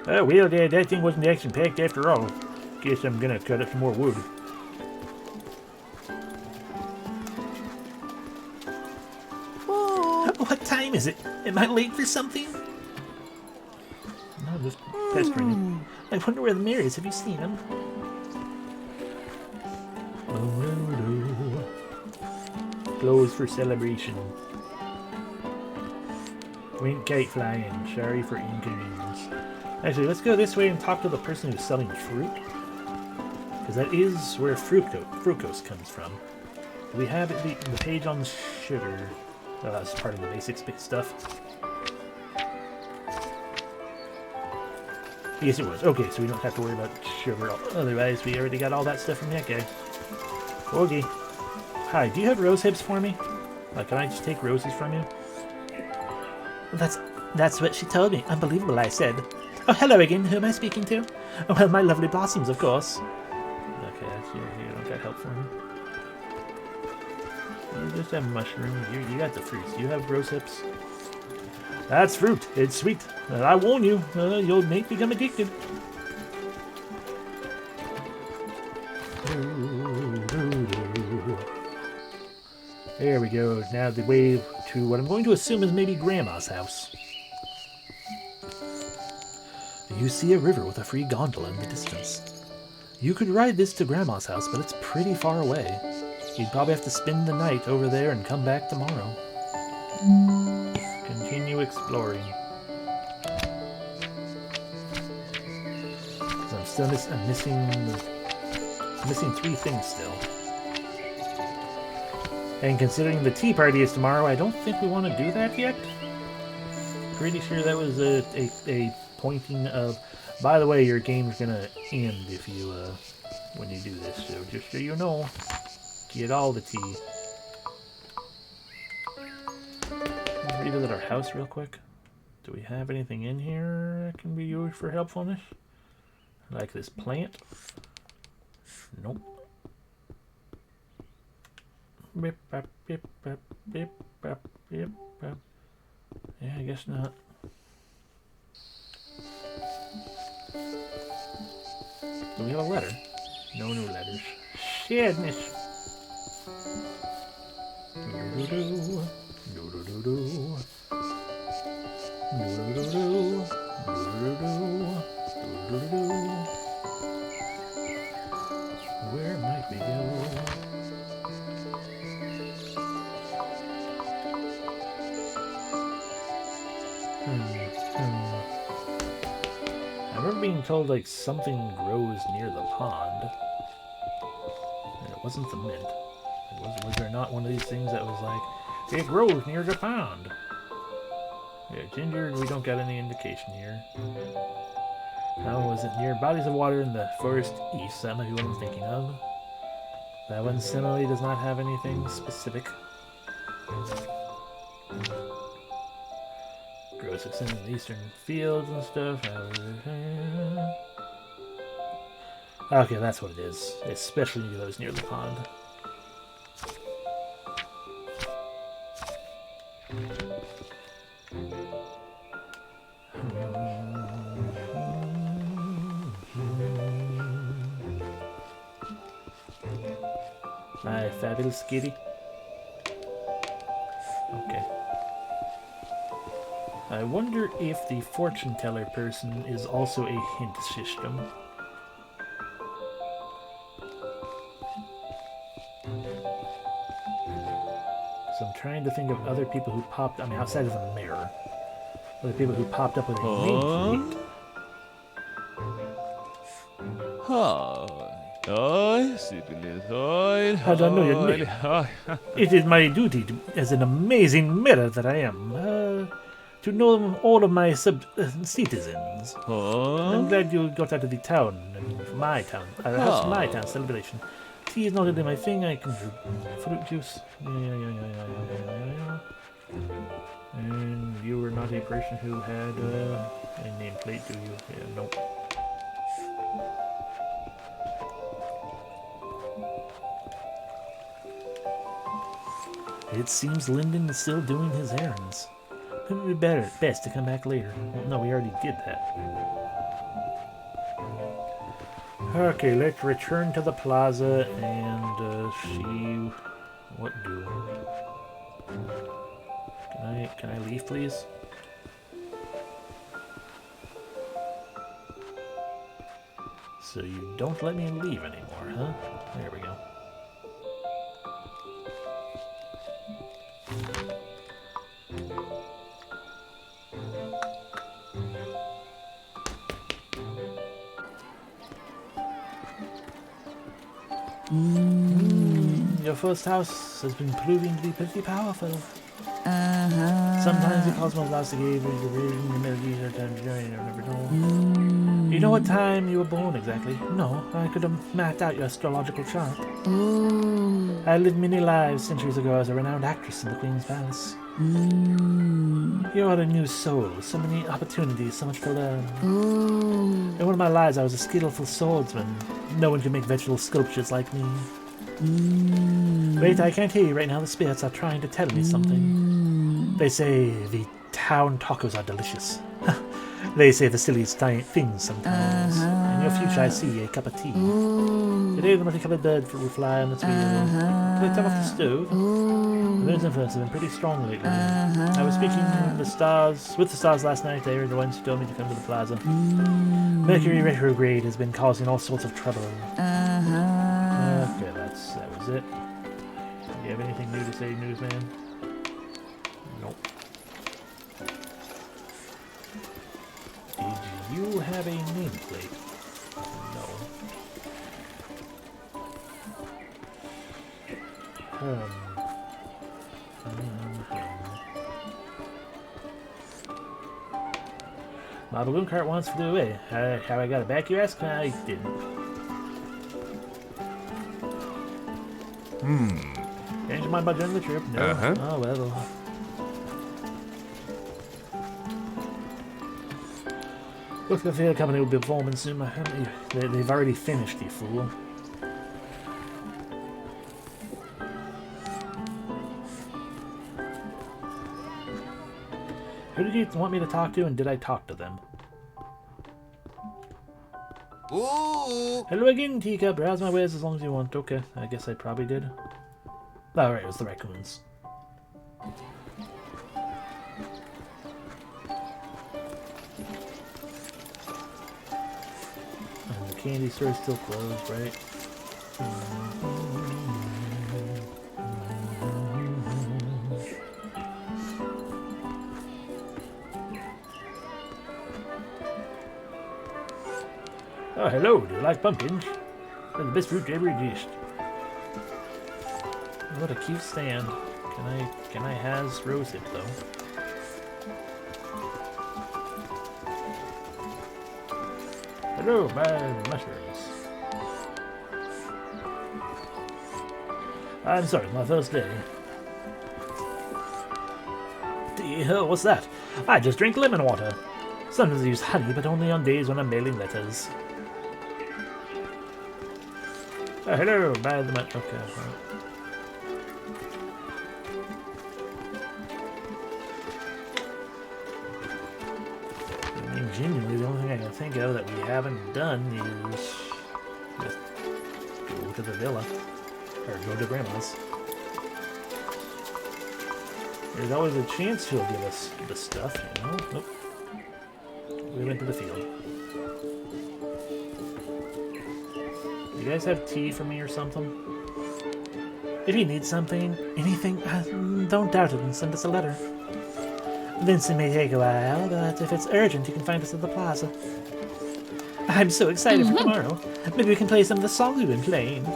Oh, well, that thing wasn't action-packed after all. Guess I'm gonna cut up some more wood. What time is it? Am I late for something? No, just pestering him. I wonder where the mayor is. Have you seen him? Closed for celebration. Went kite flying. Sorry for inconvenience. Actually, let's go this way and talk to the person who's selling fruit. Because that is where fructose comes from. We have the page on sugar. Oh, that's part of the basic stuff. Yes, it was. Okay, so we don't have to worry about sugar. Otherwise, we already got all that stuff from that guy. Okay. Hi, do you have rose hips for me? Can I just take roses from you? That's what she told me. Unbelievable, I said. Oh, hello again. Who am I speaking to? Oh, well, my lovely blossoms, of course. Okay, that's you don't got help for me. You just have mushrooms. You got the fruits. You have rose hips. That's fruit. It's sweet. I warn you, you'll become addicted. There we go. Now the way to what I'm going to assume is maybe Grandma's house. You see a river with a free gondola in the distance. You could ride this to Grandma's house, but it's pretty far away. You'd probably have to spend the night over there and come back tomorrow. Continue exploring. I'm still missing 3 things still. And considering the tea party is tomorrow, I don't think we want to do that yet. Pretty sure that was a pointing of, by the way, your game's gonna end if you when you do this, so just so you know, get all the tea. Revisit our house real quick. Do we have anything in here that can be used for helpfulness? Like this plant? Nope. Bip, bap, bip, bap, bip, bap, bip, bap. Yeah, I guess not. Do we have a letter? No new letters. Sadness. Do-do-do-do. Do-do-do-do. Do-do-do-do. Do-do-do-do. Do-do-do-do. Where might we go? I remember being told like something grows near the pond. And it wasn't the mint. Was there not one of these things that was like, it grows near the pond? Yeah, ginger, we don't got any indication here. How was it near bodies of water in the forest east? That might be what I'm thinking of. That one similarly does not have anything specific. Grows extending in the eastern fields and stuff. Okay, that's what it is. Especially those near the pond. My fabulous kitty. Okay. I wonder if the fortune teller person is also a hint system. So I'm trying to think of other people who popped, I mean outside of the mirror. Other people who popped up with a nameplate. I don't know your name. It is my duty as an amazing mirror that I am to know all of my citizens. I'm glad you got out of the town, my town, my town celebration. Tea is not really my thing. I can do fruit juice. Yeah. And you were not a person who had a nameplate, do you? Yeah, nope. It seems Lyndon is still doing his errands. It would be best to come back later. Well, no, we already did that. Okay, let's return to the plaza and see what do. Can Can I leave, please? So you don't let me leave anymore, huh? There we go. Your first house has been proving to be pretty powerful. Sometimes the cosmos lost the game, the melodies are time to join, you never know. You know what time you were born exactly? No, I could have mapped out your astrological chart. I lived many lives centuries ago as a renowned actress in the Queen's Palace. You are a new soul, so many opportunities, so much to learn. In one of my lives I was a skillful swordsman. No one can make vegetable sculptures like me. Wait, I can't hear you right now. The spirits are trying to tell me something. They say the town tacos are delicious. They say the silliest things sometimes. In your future I see a cup of tea. Today the multicolored bird will fly on its wheel. Can I turn off the stove? The moons and first have been pretty strong lately. I was speaking with the stars last night. They were the ones who told me to come to the plaza. Mercury retrograde has been causing all sorts of trouble. Okay, that was it. Do you have anything new to say, newsman? Nope. Did you have a nameplate? No. My balloon cart wants flew away. How I got it back, you ask? I didn't. Change your mind by joining the troop? No. Oh, well. Looks like the company will be performing soon. They've already finished, you fool. Who did you want me to talk to, and did I talk to them? Ooh. Hello again, Teacup. Browse my wares as long as you want. Okay, I guess I probably did. Oh, right, it was the raccoons. And the candy store is still closed, right? Oh, hello. Do you like pumpkins? They're the best fruit ever exist. What a cute stand. Can I has rosehip though? Hello, my mushrooms. I'm sorry, my first day. What's that? I just drink lemon water. Sometimes I use honey, but only on days when I'm mailing letters. Oh, hello, by the okay. I mean, genuinely, the only thing I can think of that we haven't done is just go to the villa. Or go to Grandma's. There's always a chance he'll give us the stuff, you know? Nope. We went to the field. You guys have tea for me or something? If you need something, anything, don't doubt it and send us a letter. Vincent may take a while, but if it's urgent, you can find us at the plaza. I'm so excited for tomorrow. Maybe we can play some of the songs we've been playing.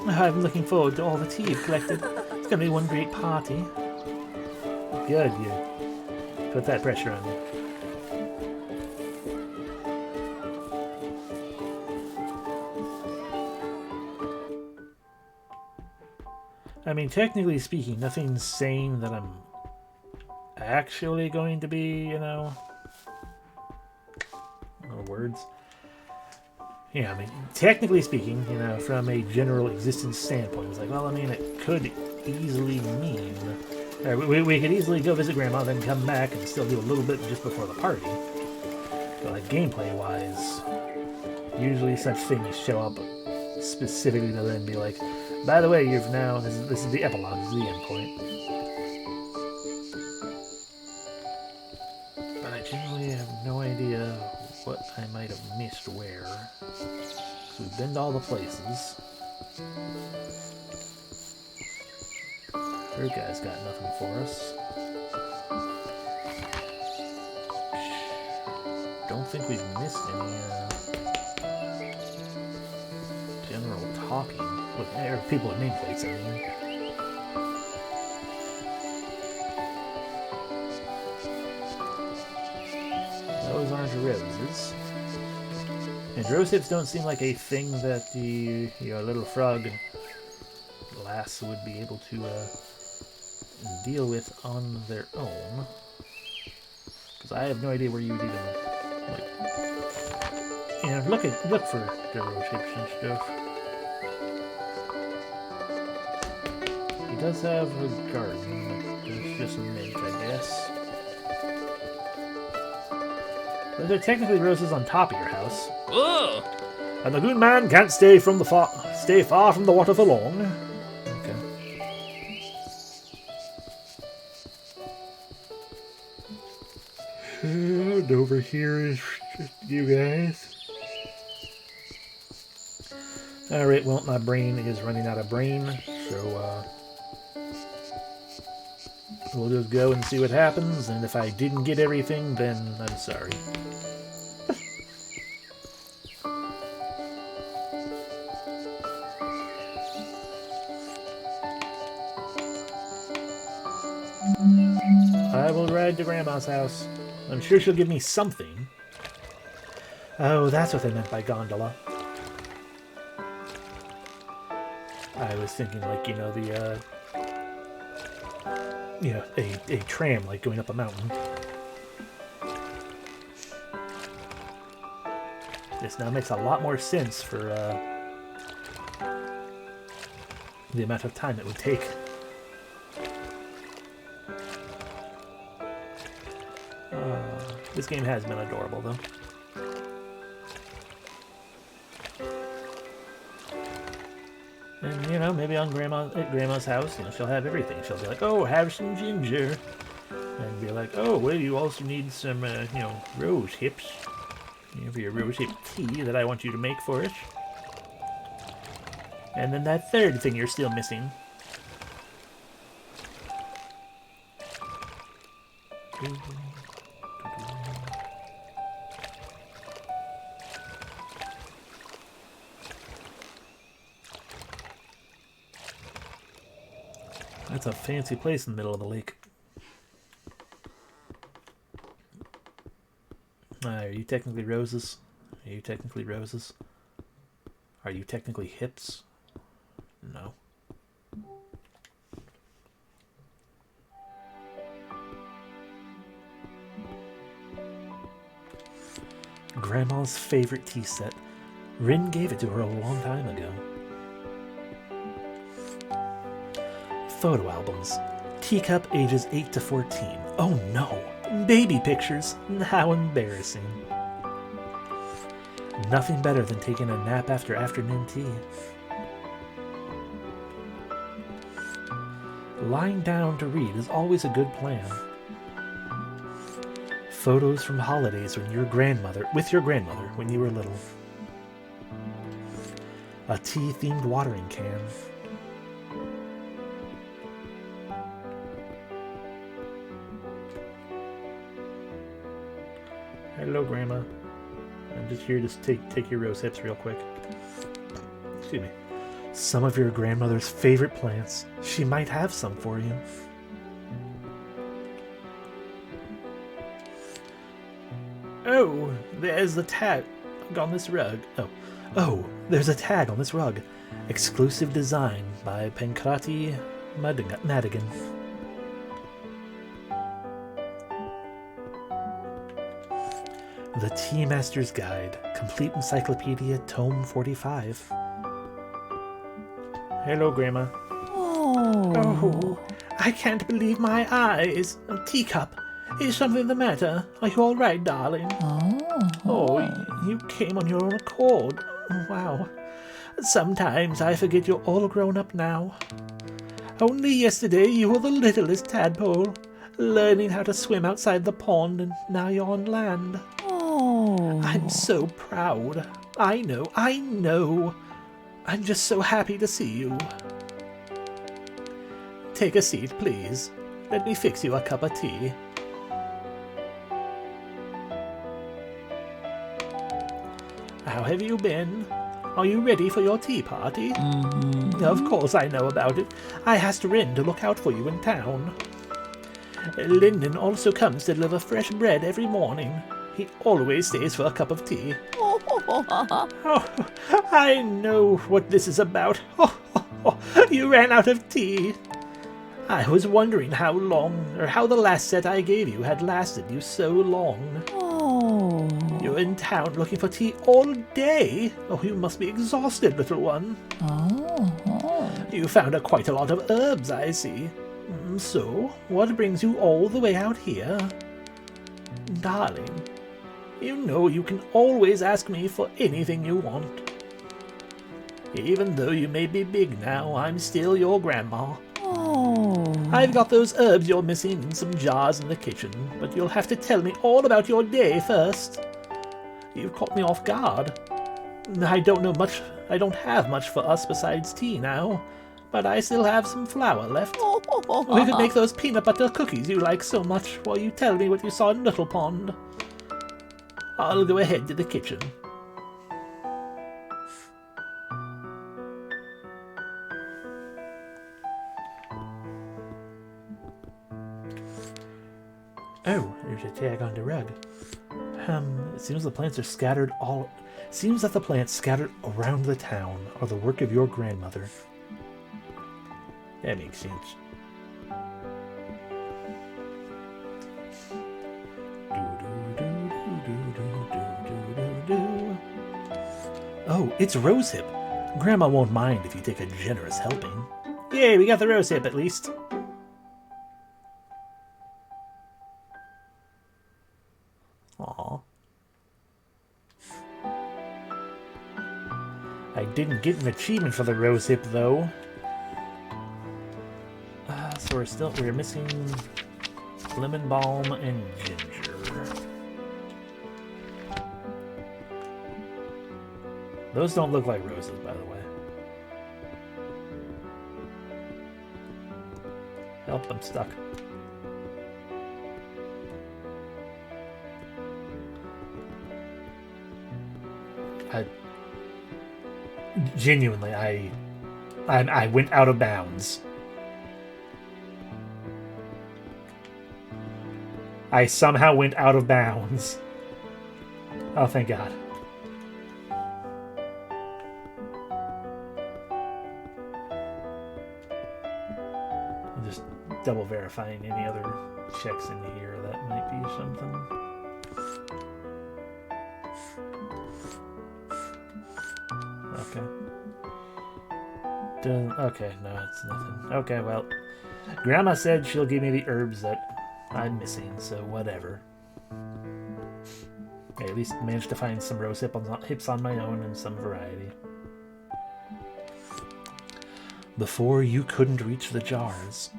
I'm looking forward to all the tea you've collected. It's gonna be one great party. Good, you put that pressure on me. I mean, technically speaking, nothing's saying that I'm actually going to be, you know, words. Yeah, I mean, technically speaking, you know, from a general existence standpoint, it's like, well, I mean, it could easily mean... we could easily go visit Grandma, then come back and still do a little bit just before the party. But, like, gameplay-wise, usually such things show up specifically to then be like, by the way, you've now... This is the epilogue, this is the end point. generally have no idea what I might have missed where. So we've been to all the places. Third guy's got nothing for us. Don't think we've missed any general talking with or people with nameplates, I mean. Those aren't roses. And rose hips don't seem like a thing that the little frog lass would be able to deal with on their own. Because I have no idea where you would even look for the rose hips and stuff. He does have a garden. It's just mint, I guess. But they're technically roses on top of your house. Ugh. And the good man can't stay far from the water for long. Okay. And over here is just you guys. Alright, well, my brain is running out of brain, so we'll just go and see what happens, and if I didn't get everything, then I'm sorry. I will ride to Grandma's house. I'm sure she'll give me something. Oh, that's what they meant by gondola. I was thinking, like, a tram, like going up a mountain. This now makes a lot more sense for the amount of time it would take. This game has been adorable, though. And, maybe on at Grandma's house, she'll have everything. She'll be like, oh, have some ginger. And be like, oh, well, you also need some, rose hips. For your rose hip tea that I want you to make for us. And then that third thing you're still missing. That's a fancy place in the middle of the lake. Are you technically roses? Are you technically roses? Are you technically hips? No. Grandma's favorite tea set. Rin gave it to her a long time ago. Photo albums. Teacup ages 8 to 14. Oh no! Baby pictures! How embarrassing. Nothing better than taking a nap after afternoon tea. Lying down to read is always a good plan. Photos from holidays with your grandmother when you were little. A tea-themed watering can. Hello, Grandma. I'm just here to take your rose hips real quick. Excuse me. Some of your grandmother's favorite plants. She might have some for you. Oh, there's the tag on this rug. Oh, there's a tag on this rug. Exclusive design by Pankrati Madigan. The Tea Master's Guide, Complete Encyclopedia, Tome 45. Hello, Grandma. Oh, I can't believe my eyes. Teacup, is something the matter? Are you all right, darling? Oh, you came on your own accord. Wow. Sometimes I forget you're all grown up now. Only yesterday you were the littlest tadpole. learning how to swim outside the pond, and now you're on land. Oh. I'm so proud. I know. I'm just so happy to see you. Take a seat, please. Let me fix you a cup of tea. How have you been? Are you ready for your tea party? Of course I know about it. I asked Rin to look out for you in town. Lyndon also comes to deliver fresh bread every morning. He always stays for a cup of tea. Oh, I know what this is about. You ran out of tea. I was wondering how the last set I gave you had lasted you so long. Oh. You're in town looking for tea all day? Oh, you must be exhausted, little one. Oh. You found quite a lot of herbs, I see. So, what brings you all the way out here? Darling, you know you can always ask me for anything you want. Even though you may be big now, I'm still your grandma. Oh. I've got those herbs you're missing in some jars in the kitchen, but you'll have to tell me all about your day first. You've caught me off guard. I don't have much for us besides tea now, but I still have some flour left. We could make those peanut butter cookies you like so much while you tell me what you saw in Little Pond. I'll go ahead to the kitchen. Oh, there's a tag on the rug. It seems the plants are scattered all... Seems that the plants scattered around the town are the work of your grandmother. That makes sense. Oh, it's Rosehip. Grandma won't mind if you take a generous helping. Yay, we got the Rosehip at least. Aw. I didn't get an achievement for the Rosehip though. So we're missing lemon balm and ginger. Those don't look like roses, by the way. Help, I'm stuck. Genuinely, I went out of bounds. I somehow went out of bounds. Oh, thank God. I'm just double verifying any other checks in here. That might be something. Okay. Okay, no, it's nothing. Okay, well, Grandma said she'll give me the herbs that I'm missing, so whatever. I at least managed to find some rose hips on my own and some variety. Before you couldn't reach the jars.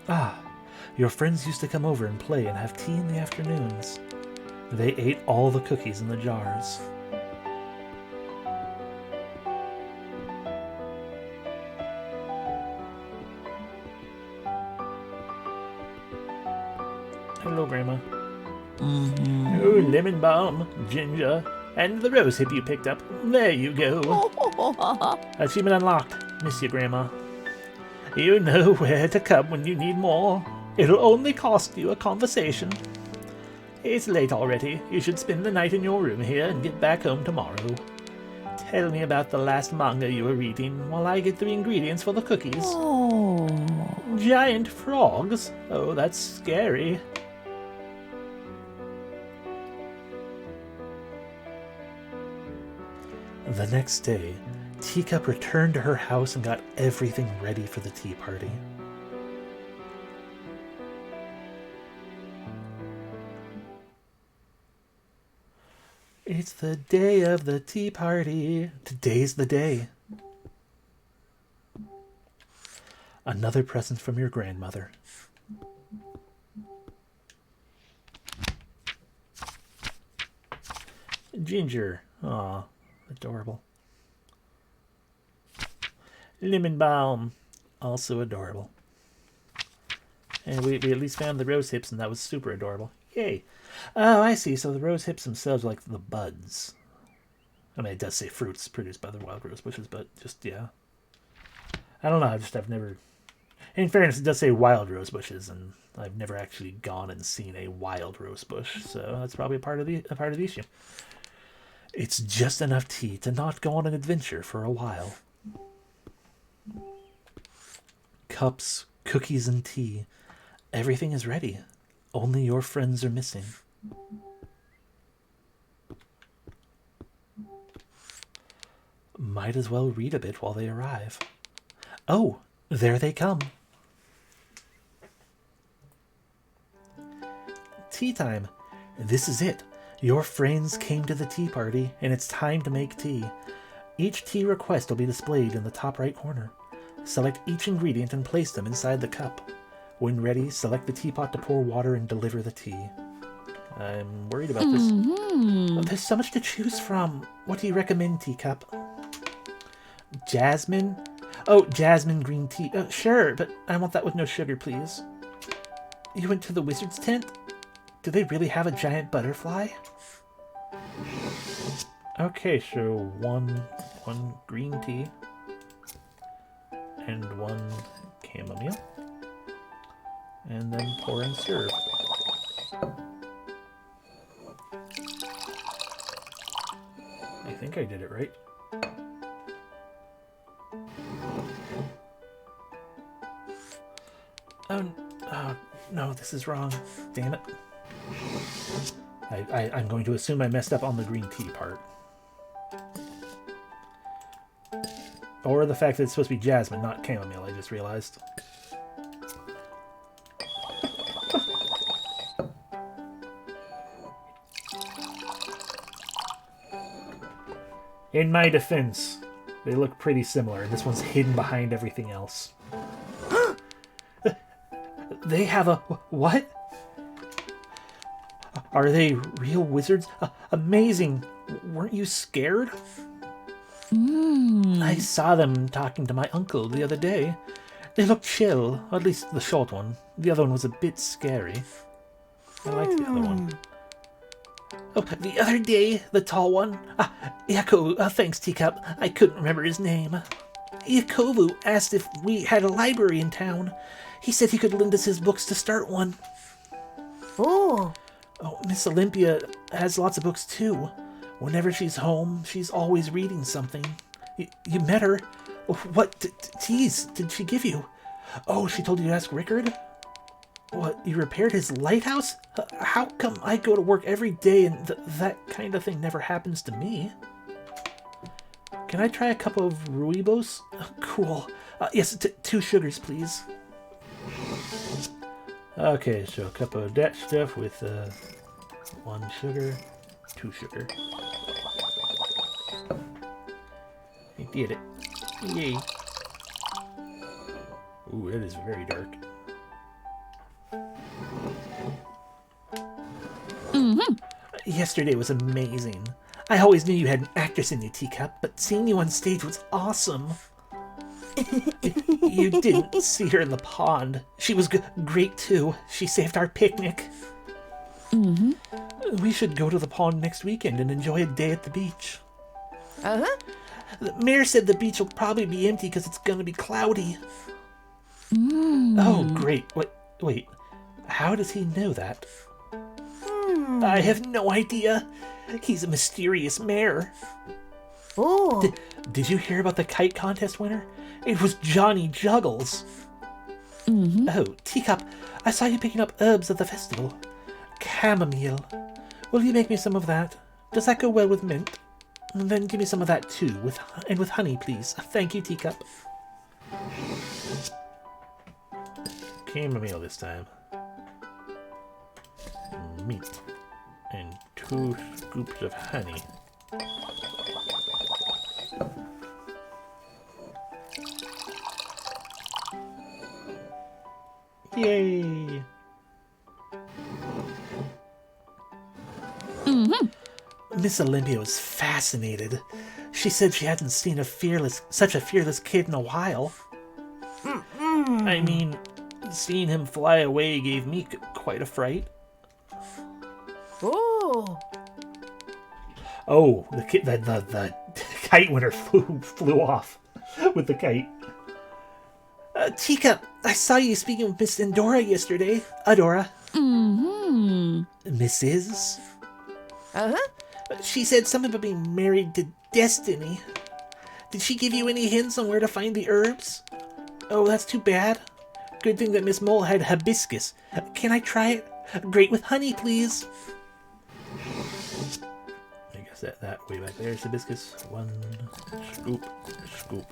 Ah, your friends used to come over and play and have tea in the afternoons. They ate all the cookies in the jars. Hello, Grandma. Oh, lemon balm, ginger, and the rose hip you picked up. There you go. Achievement unlocked. Miss you, Grandma. You know where to come when you need more. It'll only cost you a conversation. It's late already. You should spend the night in your room here and get back home tomorrow. Tell me about the last manga you were reading while I get the ingredients for the cookies. Oh. Giant frogs? Oh, that's scary. The next day, Teacup returned to her house and got everything ready for the tea party. It's the day of the tea party. Today's the day. Another present from your grandmother. Ginger. Aw, adorable. Lemon balm. Also adorable. And we at least found the rose hips, and that was super adorable. Yay. Oh, I see. So the rose hips themselves are like the buds. I mean, it does say fruits produced by the wild rose bushes, but just, yeah. I don't know. I've never... In fairness, it does say wild rose bushes, and I've never actually gone and seen a wild rose bush, so that's probably a part of the issue. It's just enough tea to not go on an adventure for a while. Cups, cookies, and tea. Everything is ready. Only your friends are missing. Might as well read a bit while they arrive. Oh, there they come. Tea time. This is it. Your friends came to the tea party, and it's time to make tea. Each tea request will be displayed in the top right corner. Select each ingredient and place them inside the cup. When ready, select the teapot to pour water and deliver the tea. I'm worried about this. Oh, there's so much to choose from. What do you recommend, Teacup? Jasmine? Oh, jasmine green tea. Sure, but I want that with no sugar, please. You went to the wizard's tent? Do they really have a giant butterfly? Okay, so one green tea and one chamomile, and then pour in syrup. I think I did it right. Oh no, this is wrong. Damn it. I'm going to assume I messed up on the green tea part. Or the fact that it's supposed to be jasmine, not chamomile, I just realized. In my defense, they look pretty similar, and this one's hidden behind everything else. They have a... what? Are they real wizards? Amazing! Weren't you scared? I saw them talking to my uncle the other day. They looked chill, at least the short one. The other one was a bit scary. I liked the other one. Oh, the other day, the tall one. Yakovu, thanks, Teacup. I couldn't remember his name. Yakovu asked if we had a library in town. He said he could lend us his books to start one. Oh, Miss Olympia has lots of books, too. Whenever she's home, she's always reading something. You met her? What teas did she give you? Oh, she told you to ask Rickard? What, you repaired his lighthouse? How come I go to work every day and that kind of thing never happens to me? Can I try a cup of rooibos? Cool. Yes, 2 sugars, please. Okay, so a cup of that stuff with 1 sugar, 2 sugar. I did it. Yay. Ooh, that is very dark. Yesterday was amazing. I always knew you had an actress in your Teacup, but seeing you on stage was awesome. You didn't see her in the pond. She was great too. She saved our picnic. We should go to the pond next weekend and enjoy a day at the beach. The mayor said the beach will probably be empty because it's going to be cloudy. Oh, great. Wait. How does he know that? I have no idea. He's a mysterious mayor. oh. Did you hear about the kite contest winner? It was Johnny Juggles. Oh, Teacup, I saw you picking up herbs at the festival. Chamomile. Will you make me some of that? Does that go well with mint? And then give me some of that too, with honey, please. Thank you, Teacup. Chamomile this time. Mint. And 2 scoops of honey. Yay! Miss Olympia was fascinated. She said she hadn't seen such a fearless kid in a while. I mean, seeing him fly away gave me quite a fright. Ooh. Oh, the kite winner flew off with the kite. Teacup, I saw you speaking with Miss Endora yesterday. Adora. Mm-hmm. Mrs. Uh-huh. She said something about being married to Destiny. Did she give you any hints on where to find the herbs? Oh, that's too bad. Good thing that Miss Mole had hibiscus. Can I try it? Great with honey, please. I guess that way back there is hibiscus. One scoop, scoop.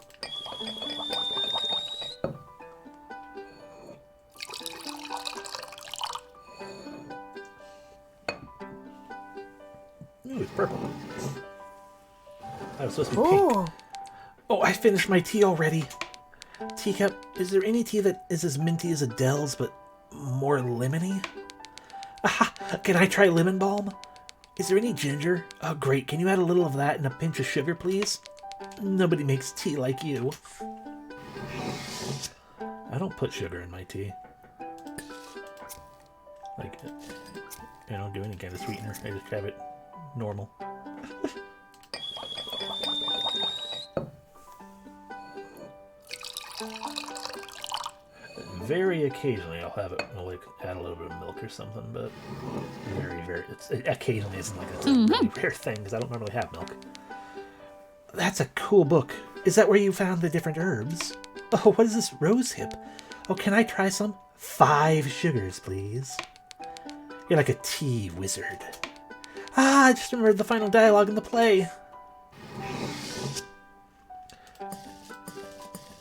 Ooh, it's purple. That was supposed to be pink. Ooh. Oh, I finished my tea already. Teacup, is there any tea that is as minty as Adele's, but more lemony? Aha! Can I try lemon balm? Is there any ginger? Oh, great. Can you add a little of that and a pinch of sugar, please? Nobody makes tea like you. I don't put sugar in my tea. Like, I don't do any kind of sweetener. I just have it normal. Very occasionally I'll have it, I'll like add a little bit of milk or something, but it occasionally isn't like a really rare thing because I don't normally have milk. That's a cool book. Is that where you found the different herbs? Oh, what is this rose hip? Oh, can I try some? 5 sugars, please. You're like a tea wizard. Ah, I just remembered the final dialogue in the play.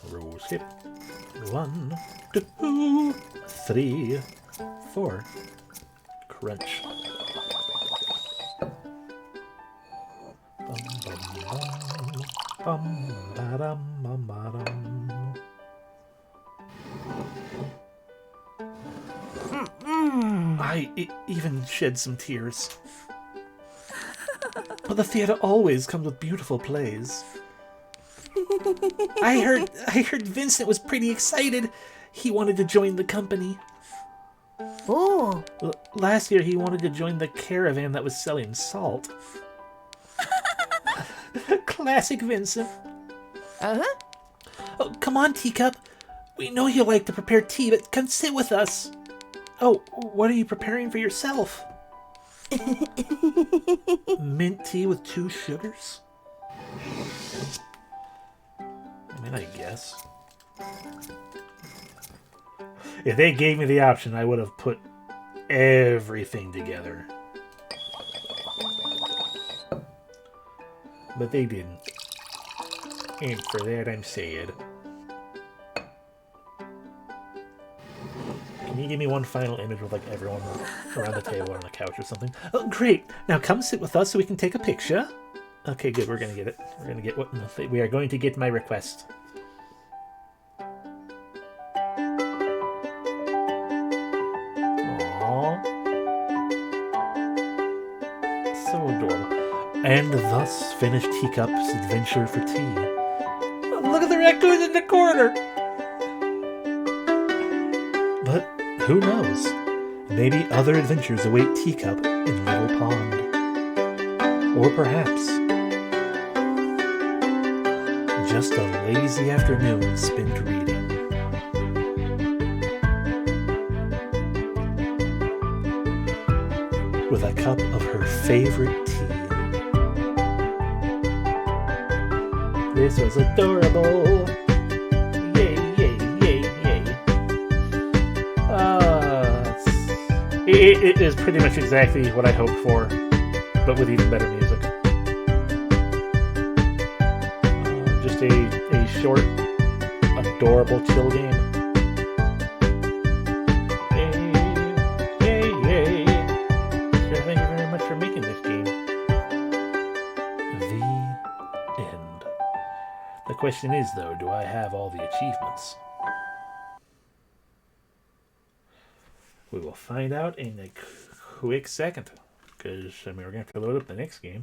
Rose hip. 1, 2, 3, 4. Crunch. I even shed some tears. But the theater always comes with beautiful plays. I heard Vincent was pretty excited. He wanted to join the company. Ooh. Last year he wanted to join the caravan that was selling salt. Classic Vincent. Uh-huh. Oh, come on, Teacup. We know you like to prepare tea, but come sit with us. Oh, what are you preparing for yourself? Mint tea with 2 sugars? I mean, I guess. If they gave me the option, I would have put everything together. But they didn't. And for that, I'm sad. Can you give me one final image with like everyone around the table or on the couch or something? Oh, great! Now come sit with us so we can take a picture. Okay, good. We're gonna get it. We're gonna get what we are going to get. My request. Aww, so adorable. And thus finished Teacup's adventure for tea. Look at the raccoons in the corner. But who knows? Maybe other adventures await Teacup in Little Pond. Or perhaps just a lazy afternoon spent reading. With a cup of her favorite tea. This was adorable. Yay, yay, yay, yay. It is pretty much exactly what I hoped for, but with even better music. Just a short, adorable, chill game. Yay, yay, yay. Sure, thank you very much for making this game. The end. The question is, though, do I have all the achievements? We will find out in a quick second. Because, I mean, we're going to have to load up the next game.